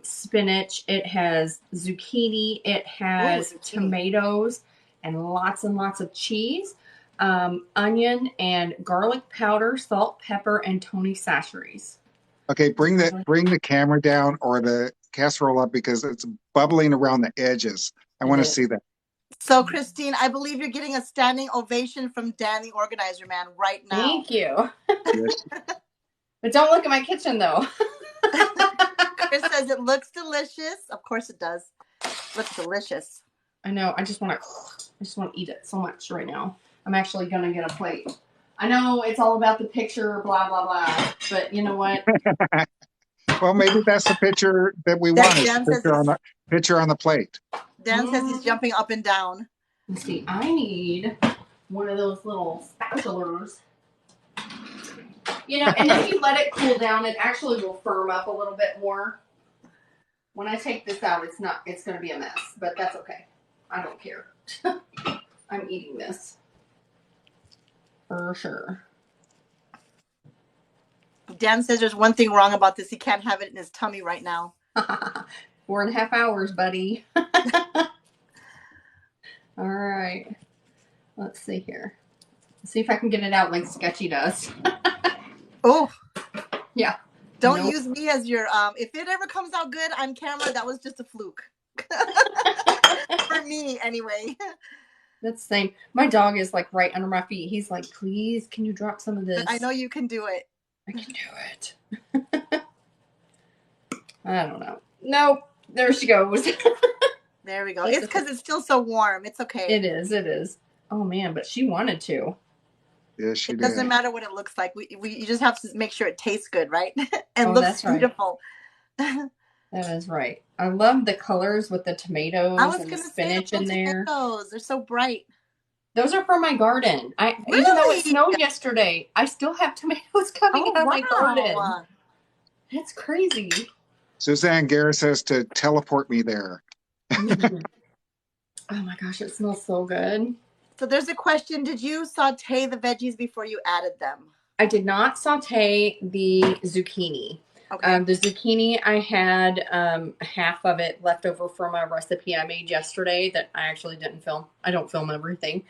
spinach, it has zucchini, it has tomatoes, and lots of cheese, onion and garlic powder, salt, pepper, and Tony Chachere's. Okay, bring the camera down or the casserole up because it's bubbling around the edges. I want to see that. So, Christine, I believe you're getting a standing ovation from Dan, the organizer man, right now. Thank you. Yes. But don't look at my kitchen, though. Chris says it looks delicious. Of course it does. Looks delicious. I know. I just want to eat it so much right now. I'm actually going to get a plate. I know it's all about the picture, blah, blah, blah. But you know what? Well, maybe that's the picture that we want. Picture on the plate. Dan says he's jumping up and down. Let's see. I need one of those little spatulas. You know, and if you let it cool down, it actually will firm up a little bit more. When I take this out, it's going to be a mess, but that's okay. I don't care. I'm eating this. For sure. Dan says there's one thing wrong about this. He can't have it in his tummy right now. 4.5 hours, buddy. All right. Let's see here. Let's see if I can get it out like Sketchy does. Oh. Yeah. Don't use me as your, if it ever comes out good on camera, that was just a fluke. For me, anyway. That's the same. My dog is like right under my feet. He's like, please, can you drop some of this? I know you can do it. I can do it. I don't know. Nope. There she goes. There we go. It's because it's still so warm. It's okay. It is. It is. Oh, man, but she wanted to. Yes, she did. It doesn't matter what it looks like. You just have to make sure it tastes good, right? And looks beautiful. Right. That is right. I love the colors with the tomatoes and the spinach in there. They're so bright. Those are from my garden. Even though it snowed yesterday, I still have tomatoes coming out of my garden. It's crazy. Suzanne Garris says to teleport me there. Oh my gosh, it smells so good. So there's a question. Did you saute the veggies before you added them? I did not saute the zucchini. Okay. The zucchini, I had half of it left over from a recipe I made yesterday that I actually didn't film. I don't film everything.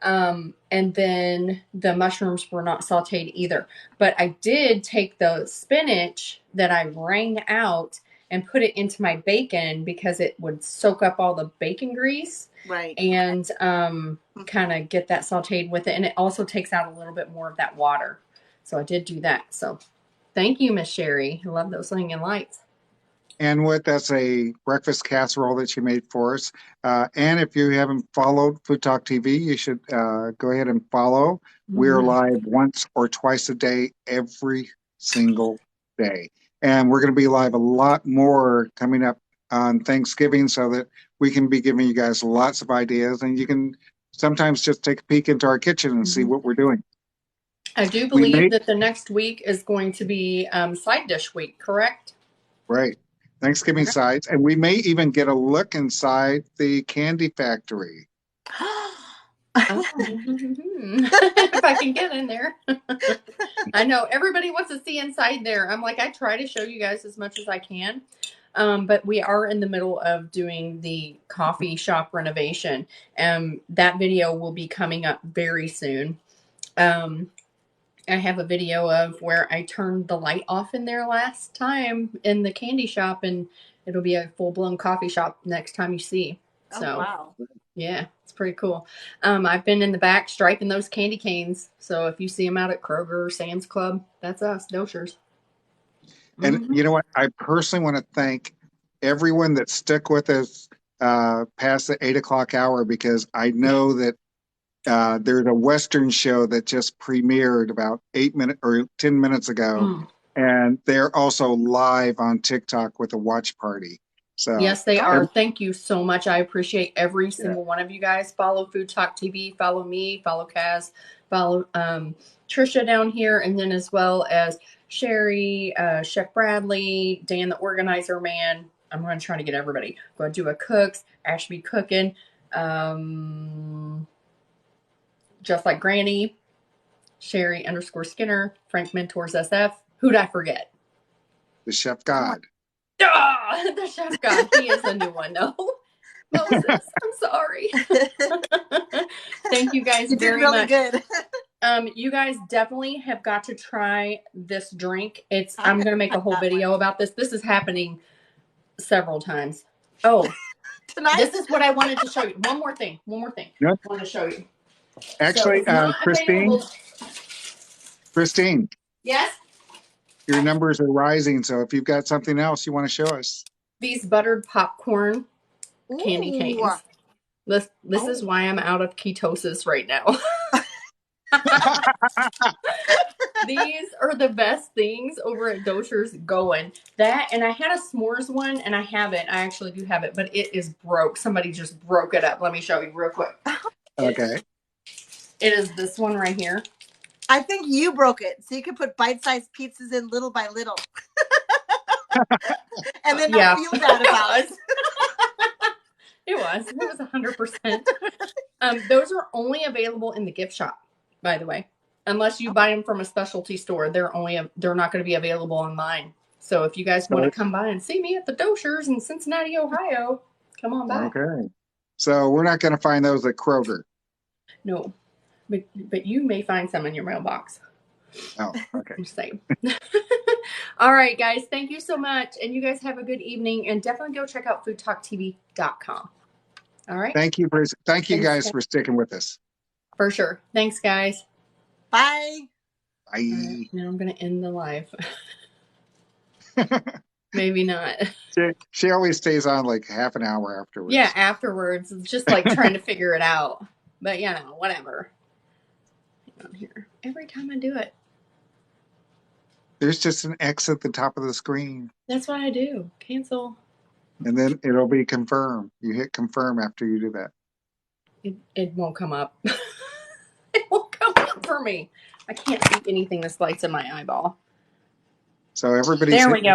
And then the mushrooms were not sauteed either. But I did take the spinach that I wrung out and put it into my bacon because it would soak up all the bacon grease. Right. And kind of get that sauteed with it. And it also takes out a little bit more of that water. So I did do that. So thank you, Miss Sherry. I love those hanging lights. And that's a breakfast casserole that you made for us. And if you haven't followed Food Talk TV, you should go ahead and follow. We're live once or twice a day, every single day. And we're going to be live a lot more coming up on Thanksgiving so that we can be giving you guys lots of ideas. And you can sometimes just take a peek into our kitchen and see what we're doing. I do believe that the next week is going to be side dish week, correct? Right. Thanksgiving sides. And we may even get a look inside the candy factory. If I can get in there. I know everybody wants to see inside there. I'm like, I try to show you guys as much as I can. But we are in the middle of doing the coffee shop renovation. That video will be coming up very soon. I have a video of where I turned the light off in there last time in the candy shop, and it'll be a full-blown coffee shop next time you see. So, wow. Yeah, it's pretty cool. I've been in the back striping those candy canes. So if you see them out at Kroger or Sam's Club, that's us, Doshers. And you know what? I personally want to thank everyone that stuck with us past the 8 o'clock hour, because I know that there's a Western show that just premiered about 8 minutes or 10 minutes ago. And they're also live on TikTok with a watch party. So yes, they are. Thank you so much. I appreciate every single one of you guys. Follow Food Talk TV, follow me, follow Kaz, follow Trisha down here, and then as well as Sherry, Chef Bradley, Dan the organizer man. I'm going to try to get everybody. Go do a cooks, Ashby cooking, just like Granny, Sherry _Skinner, Frank Mentors SF. Who'd I forget? The Chef God. The Chef God. He is a new one, though. Moses, I'm sorry. Thank you guys very much. Good. You guys definitely have got to try this drink. I'm going to make a whole video about this. This is happening several times. Oh, tonight. This is what I wanted to show you. One more thing. Yep. I want to show you. Actually, so Christine. Yes? Your numbers are rising, so if you've got something else you want to show us. These buttered popcorn candy canes. This is why I'm out of ketosis right now. These are the best things over at Doshers going. That, and I had a s'mores one, and I have it. I actually do have it, but it is broke. Somebody just broke it up. Let me show you real quick. Okay. It is this one right here. I think you broke it, so you can put bite-sized pizzas in little by little. And then not feel bad about it. It was 100%. Those are only available in the gift shop, by the way. unless you buy them from a specialty store, they're not going to be available online. So if you guys want to come by and see me at the Doshers in Cincinnati, Ohio, come on by. Okay. So we're not going to find those at Kroger. No, but you may find some in your mailbox. Oh, okay. I'm saying. All right, guys. Thank you so much. And you guys have a good evening. And definitely go check out foodtalktv.com. All right. Thank you guys for sticking with us. For sure. Thanks, guys. Bye. Bye. Right, now I'm going to end the live. Maybe not. She always stays on like half an hour afterwards. Yeah, afterwards. It's just like trying to figure it out. But, whatever. Hang on here. Every time I do it. There's just an X at the top of the screen. That's what I do. Cancel. And then it'll be confirm. You hit confirm after you do that. It won't come up. It won't come up for me. I can't see anything. This light's in my eyeball. So everybody's there we go.